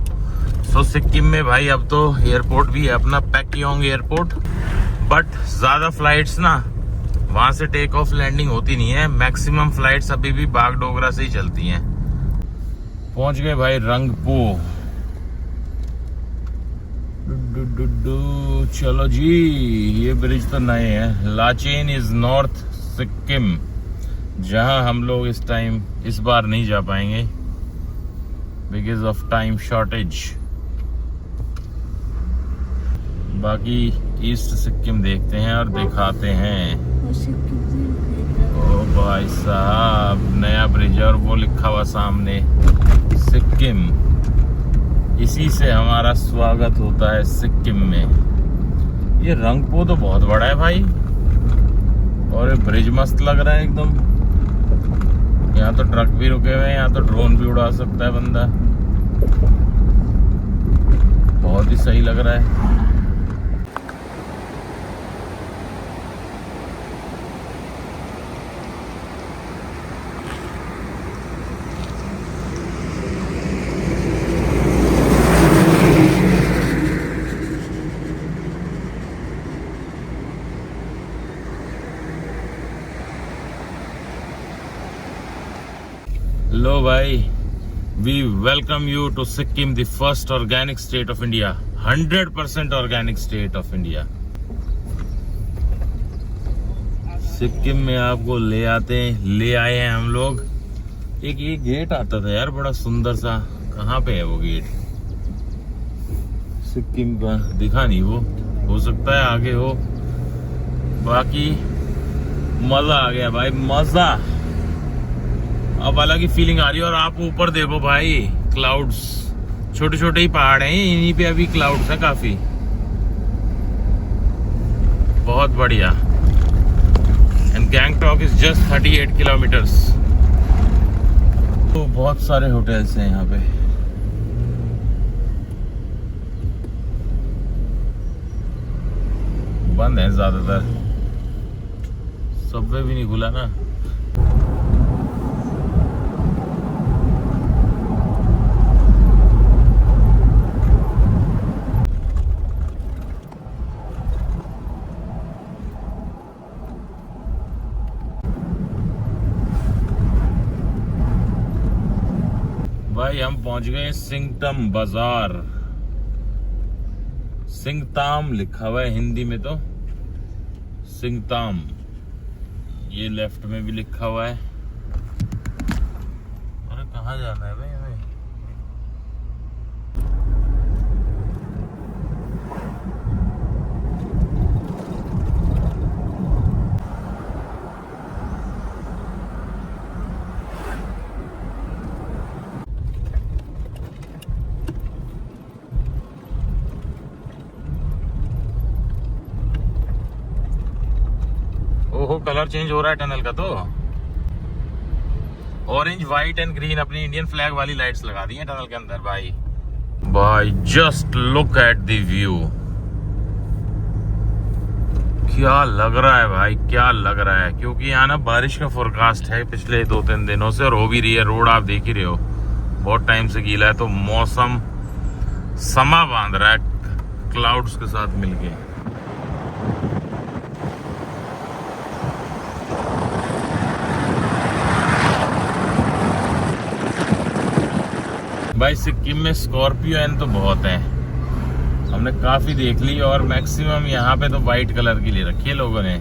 [SPEAKER 1] सो सिक्किम में भाई अब तो एयरपोर्ट भी है अपना, पैक्योंग एयरपोर्ट, बट ज्यादा फ्लाइट्स ना वहां से टेक ऑफ लैंडिंग होती नहीं है। मैक्सिमम फ्लाइट्स अभी भी बागडोगरा से ही चलती हैं। पहुंच गए भाई रंगपू। चलो जी, ये ब्रिज तो नए है। लाचेन इज नॉर्थ सिक्किम, जहां हम लोग इस बार नहीं जा पाएंगे बिकॉज ऑफ टाइम शॉर्टेज। बाकी ईस्ट सिक्किम देखते हैं और दिखाते हैं। ओ भाई साहब, नया ब्रिज, और वो लिखा हुआ सामने सिक्किम। इसी से हमारा स्वागत होता है सिक्किम में। ये रंगपू तो बहुत बड़ा है भाई, और ये ब्रिज मस्त लग रहा है एकदम। यहाँ तो ट्रक भी रुके हुए हैं, यहाँ तो ड्रोन भी उड़ा सकता है बंदा, बहुत ही सही लग रहा है। लो भाई, we welcome you to Sikkim, the first organic state of India, 100% organic state of India. Sikkim में आपको ले आए हैं हम लोग। एक ये गेट आता था यार बड़ा सुंदर सा, कहाँ पे है वो गेट? सिक्किम का दिखा नहीं, वो हो सकता है आगे हो। बाकी मजा आ गया भाई, मजा। अब अलग ही फीलिंग आ रही है। और आप ऊपर देखो भाई, क्लाउड्स, छोटे छोटे ही पहाड़ हैं, इन्हीं पे अभी क्लाउड्स हैं काफी। बहुत बढ़िया। And Gangtok is just 38 kilometres. तो बहुत सारे होटल्स हैं यहाँ पे। बंद है ज्यादातर, सबवे भी नहीं खुला ना। भाई हम पहुंच गए सिंगतम बाजार। सिंगताम लिखा हुआ है हिंदी में, तो सिंगताम। ये लेफ्ट में भी लिखा हुआ है। अरे कहाँ जाना है भाई हमें? ओहो, कलर चेंज हो रहा है टनल का। तो ऑरेंज, व्हाइट एंड ग्रीन अपनी इंडियन फ्लैग वाली लाइट्स लगा दी हैं टनल के अंदर। भाई just look at the view. क्या लग रहा है भाई, क्या लग रहा है। क्योंकि यहाँ ना बारिश का फोरकास्ट है पिछले 2-3 दिनों से, और हो भी रही है। रोड आप देख ही रहे हो, बहुत टाइम से गीला है। तो मौसम समा बांध रहा है क्लाउड्स के साथ मिलके। भाई सिक्किम में स्कॉर्पियो तो बहुत है, हमने काफी देख ली। और मैक्सिमम यहाँ पे तो वाइट कलर की ले रखी है लोगों ने।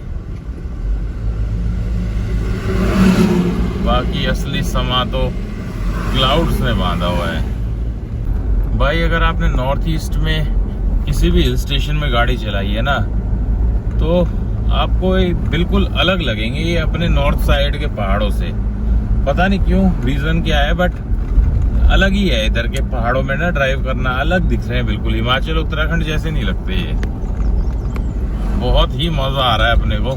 [SPEAKER 1] बाकी असली समा तो क्लाउड्स ने बांधा हुआ है। भाई अगर आपने नॉर्थ ईस्ट में किसी भी हिल स्टेशन में गाड़ी चलाई है ना, तो आपको बिल्कुल अलग लगेंगे ये अपने नॉर्थ साइड के पहाड़ों से। पता नहीं क्यों, रीजन क्या है, बट अलग ही है। इधर के पहाड़ों में ना ड्राइव करना अलग दिख रहे हैं बिल्कुल। हिमाचल उत्तराखंड जैसे नहीं लगते ये। बहुत ही मजा आ रहा है अपने को।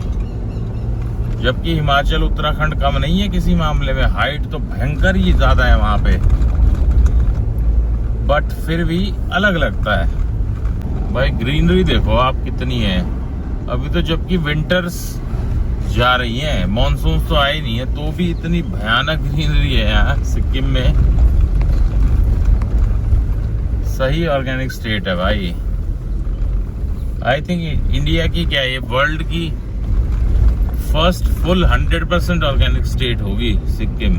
[SPEAKER 1] जबकि हिमाचल उत्तराखंड कम नहीं है किसी मामले में, हाइट तो भयंकर ही ज्यादा है वहां पे, बट फिर भी अलग लगता है। भाई ग्रीनरी देखो आप कितनी है। अभी तो जबकि विंटर्स जा रही हैं, मॉनसून तो आए नहीं है, तो भी इतनी भयानक ग्रीनरी है यहाँ सिक्किम में। सही ऑर्गेनिक स्टेट है भाई। आई थिंक इंडिया की क्या, ये वर्ल्ड की फर्स्ट फुल 100% ऑर्गेनिक स्टेट होगी सिक्किम।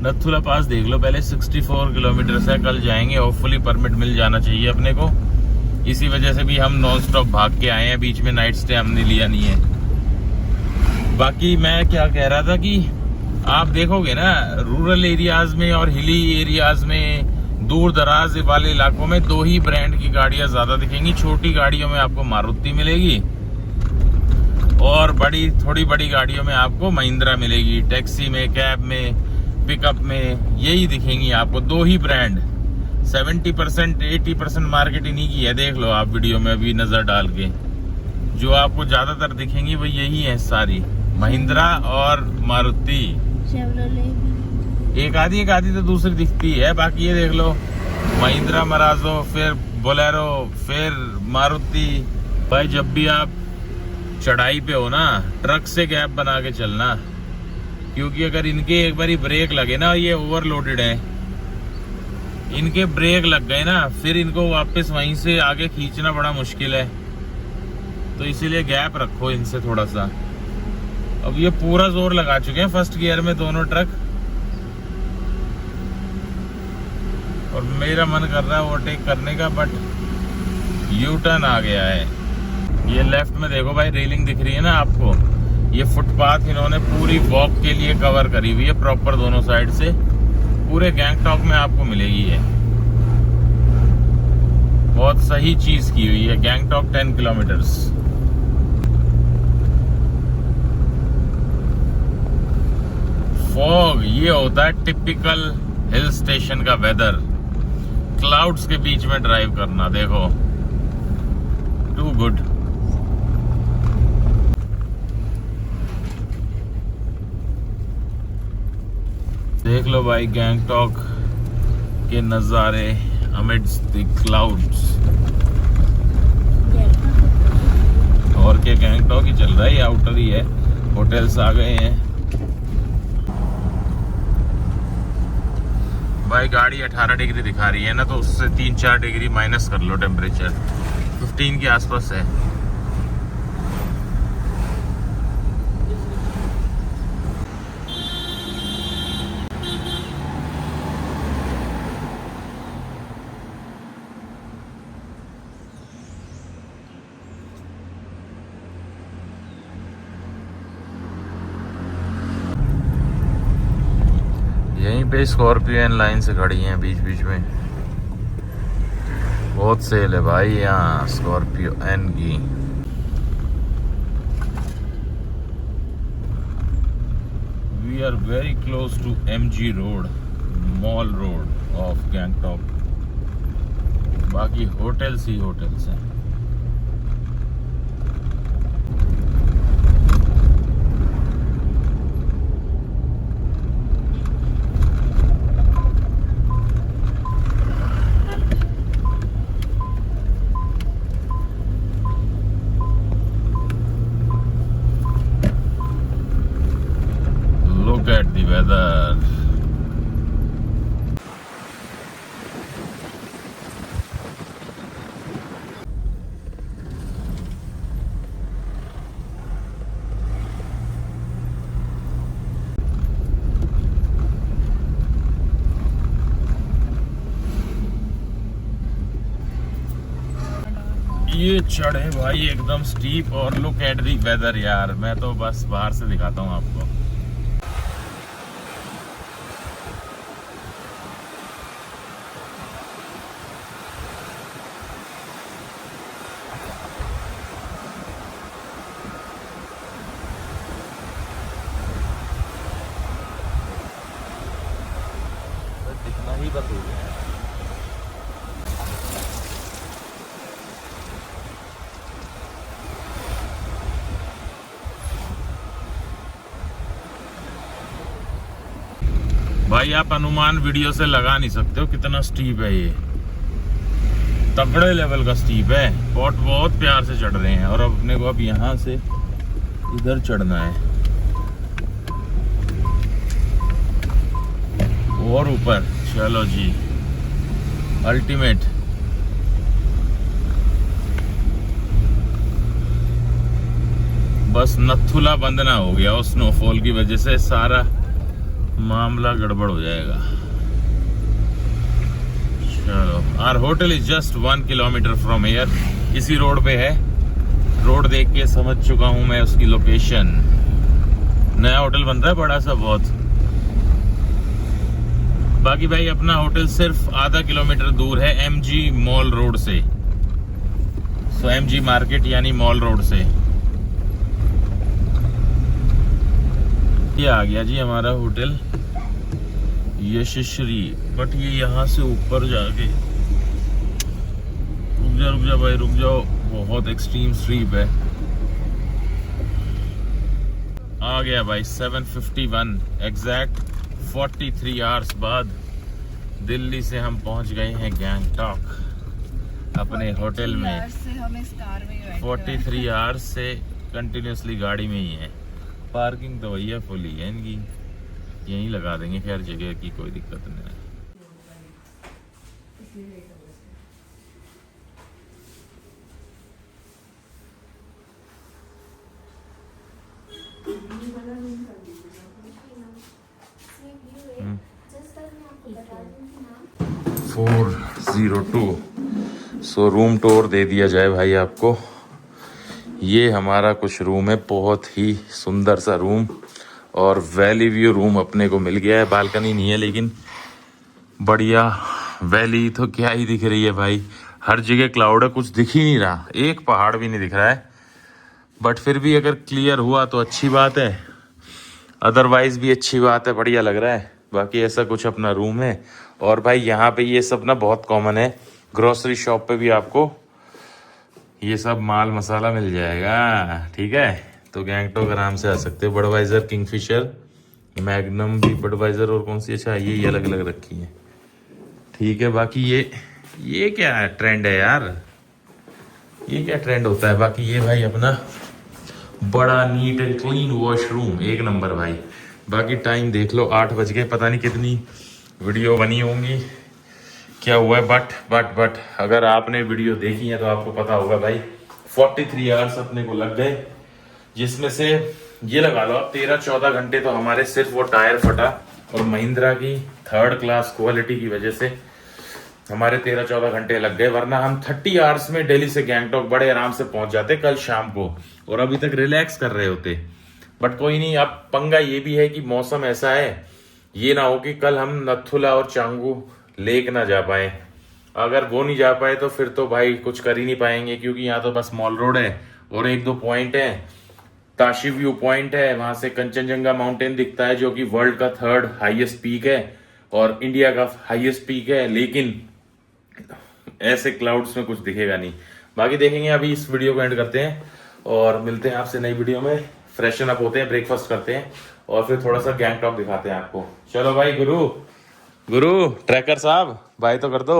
[SPEAKER 1] नथुला पास देख लो पहले, 64 किलोमीटर है। कल जाएंगे, होपफुली परमिट मिल जाना चाहिए अपने को। इसी वजह से भी हम नॉन स्टॉप भाग के आए हैं, बीच में नाइट स्टे हमने लिया नहीं है। बाकी मैं क्या कह रहा था कि आप देखोगे ना रूरल एरियाज में और हिली एरियाज में, दूर दराज वाले इलाकों में 2 ही ब्रांड की गाड़ियां ज्यादा दिखेंगी। छोटी गाड़ियों में आपको मारुति मिलेगी, और थोड़ी बड़ी गाड़ियों में आपको महिंद्रा मिलेगी। टैक्सी में, कैब में, पिकअप में यही दिखेंगी आपको 2 ही ब्रांड। 70% 80% मार्केट इन्हीं की है। देख लो आप वीडियो में अभी नजर डाल के, जो आपको ज्यादातर दिखेंगी वो यही है सारी, महिंद्रा और मारुति। एक आधी तो दूसरी दिखती है। बाकी ये देख लो, महिंद्रा मराजो, फिर बोलेरो, फिर मारुति। भाई जब भी आप चढ़ाई पे हो ना, ट्रक से गैप बना के चलना, क्योंकि अगर इनके एक बारी ब्रेक लगे ना, ये ओवरलोडेड है, इनके ब्रेक लग गए ना, फिर इनको वापस वहीं से आगे खींचना बड़ा मुश्किल है। तो इसीलिए गैप रखो इनसे थोड़ा सा। अब ये पूरा जोर लगा चुके हैं फर्स्ट गियर में दोनों ट्रक, और मेरा मन कर रहा है ओवरटेक करने का, बट यू टर्न आ गया है। ये लेफ्ट में देखो भाई, रेलिंग दिख रही है ना आपको, ये फुटपाथ इन्होंने पूरी वॉक के लिए कवर करी हुई है प्रॉपर दोनों साइड से। पूरे गैंगटॉक में आपको मिलेगी ये, बहुत सही चीज की हुई है। गैंगटॉक 10 किलोमीटर्स। लोग, ये होता है टिपिकल हिल स्टेशन का वेदर। क्लाउड्स के बीच में ड्राइव करना, देखो, टू गुड। देख लो भाई गैंगटॉक के नज़ारे अमिड्स द क्लाउड्स। और क्या, गैंगटॉक ही चल रहा है, आउटर ही है, होटल्स आ गए हैं भाई। गाड़ी 18 डिग्री दिखा रही है ना, तो उससे 3-4 डिग्री माइनस कर लो, टेम्परेचर 15 के आसपास है। यहीं पे स्कॉर्पियो एन लाइन से खड़ी हैं बीच बीच में। बहुत सेल है भाई यहाँ स्कॉर्पियो एन की। We are very close to MG road, mall road of Gangtok. बाकी होटल्स ही होटल्स हैं। Look at the weather. ये चढ़े भाई एकदम स्टीप, और लुक एट दी वेदर यार। मैं तो बस बाहर से दिखाता हूँ आपको। दिखना ही बस हो गया। भाई आप अनुमान वीडियो से लगा नहीं सकते हो कितना स्टीप है ये। तगड़े लेवल का स्टीप है। बहुत प्यार से चढ़ रहे हैं, और अपने को अब यहाँ से इधर चढ़ना है और ऊपर। चलो जी, अल्टीमेट। बस नथुला बंद ना हो गया, और स्नोफॉल की वजह से सारा मामला गड़बड़ हो जाएगा। चलो, our hotel is just 1 kilometre from here. इसी रोड पे है। रोड देख के समझ चुका हूं मैं उसकी लोकेशन। नया होटल बन रहा है बड़ा सा बहुत। बाकी भाई अपना होटल सिर्फ आधा किलोमीटर दूर है MG मॉल रोड से। सो MG मार्केट यानी मॉल रोड से। ये आ गया जी हमारा होटल यशश्री। बट ये यहाँ से ऊपर जाके, रुक जा भाई, रुक जाओ, बहुत एक्सट्रीम स्ट्रीप है। आ गया भाई 7:51 एग्जैक्ट 43 आवर्स बाद दिल्ली से हम पहुंच गए हैं गैंगटॉक अपने होटल में। 43 आवर्स से कंटिन्यूसली गाड़ी में ही है। पार्किंग तो भैया फुल ही है इनकी, यहीं लगा देंगे, खैर जगह की कोई दिक्कत नहीं है।
[SPEAKER 2] जस्ट
[SPEAKER 1] 402। सो रूम टूर दे दिया जाए भाई आपको। ये हमारा कुछ रूम है, बहुत ही सुंदर सा रूम, और वैली व्यू रूम अपने को मिल गया है। बालकनी नहीं है लेकिन बढ़िया वैली तो क्या ही दिख रही है भाई। हर जगह क्लाउड है, कुछ दिख ही नहीं रहा, एक पहाड़ भी नहीं दिख रहा है। बट फिर भी अगर क्लियर हुआ तो अच्छी बात है, अदरवाइज भी अच्छी बात है, बढ़िया लग रहा है। बाकी ऐसा कुछ अपना रूम है। और भाई यहाँ पे ये सब ना बहुत कॉमन है, ग्रोसरी शॉप पे भी आपको ये सब माल मसाला मिल जाएगा, ठीक है। तो गैंगटॉक आराम से आ सकते हो। बडवाइजर, किंगफिशर, मैग्नम भी बडवाइजर, और कौन सी, अच्छा ये अलग अलग रखी है, ठीक है। बाकी ये क्या है ट्रेंड है यार, ये क्या ट्रेंड होता है। बाकी ये भाई अपना बड़ा नीट एंड क्लीन वॉशरूम, एक नंबर भाई। बाकी टाइम देख लो, 8 बज गए। पता नहीं कितनी वीडियो बनी होंगी, क्या हुआ है, बट अगर आपने वीडियो देखी है तो आपको पता होगा भाई 43 आवर्स अपने को लग गए, जिसमें से ये लगा लो आप 13-14 घंटे तो हमारे सिर्फ वो टायर फटा और महिंद्रा की 3rd क्लास क्वालिटी की वजह से हमारे 13-14 घंटे लग गए। वरना हम 30 आवर्स में दिल्ली से गैंगटॉक बड़े आराम से पहुंच जाते कल शाम को, और अभी तक रिलैक्स कर रहे होते। बट कोई नहीं, अब पंगा ये भी है कि मौसम ऐसा है, ये ना हो कि कल हम नथुला और चांगू लेक ना जा पाए। अगर वो नहीं जा पाए तो फिर तो भाई कुछ कर ही नहीं पाएंगे, क्योंकि यहाँ तो बस मॉल रोड है और 1-2 पॉइंट है। ताशी व्यू पॉइंट है, वहां से कंचनजंगा माउंटेन दिखता है जो कि वर्ल्ड का 3rd हाईएस्ट पीक है और इंडिया का हाईएस्ट पीक है, लेकिन ऐसे क्लाउड्स में कुछ दिखेगा नहीं। बाकी देखेंगे, अभी इस वीडियो को एंड करते हैं और मिलते हैं आपसे नई वीडियो में। फ्रेशन अप होते हैं, ब्रेकफास्ट करते हैं और फिर थोड़ा सा गैंगटॉक दिखाते हैं आपको। चलो भाई, गुरु ट्रैकर साहब बाय तो कर दो।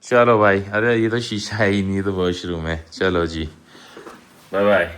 [SPEAKER 1] चलो भाई, अरे ये तो शीशा है ही नहीं, तो वॉशरूम है। चलो जी, बाय बाय।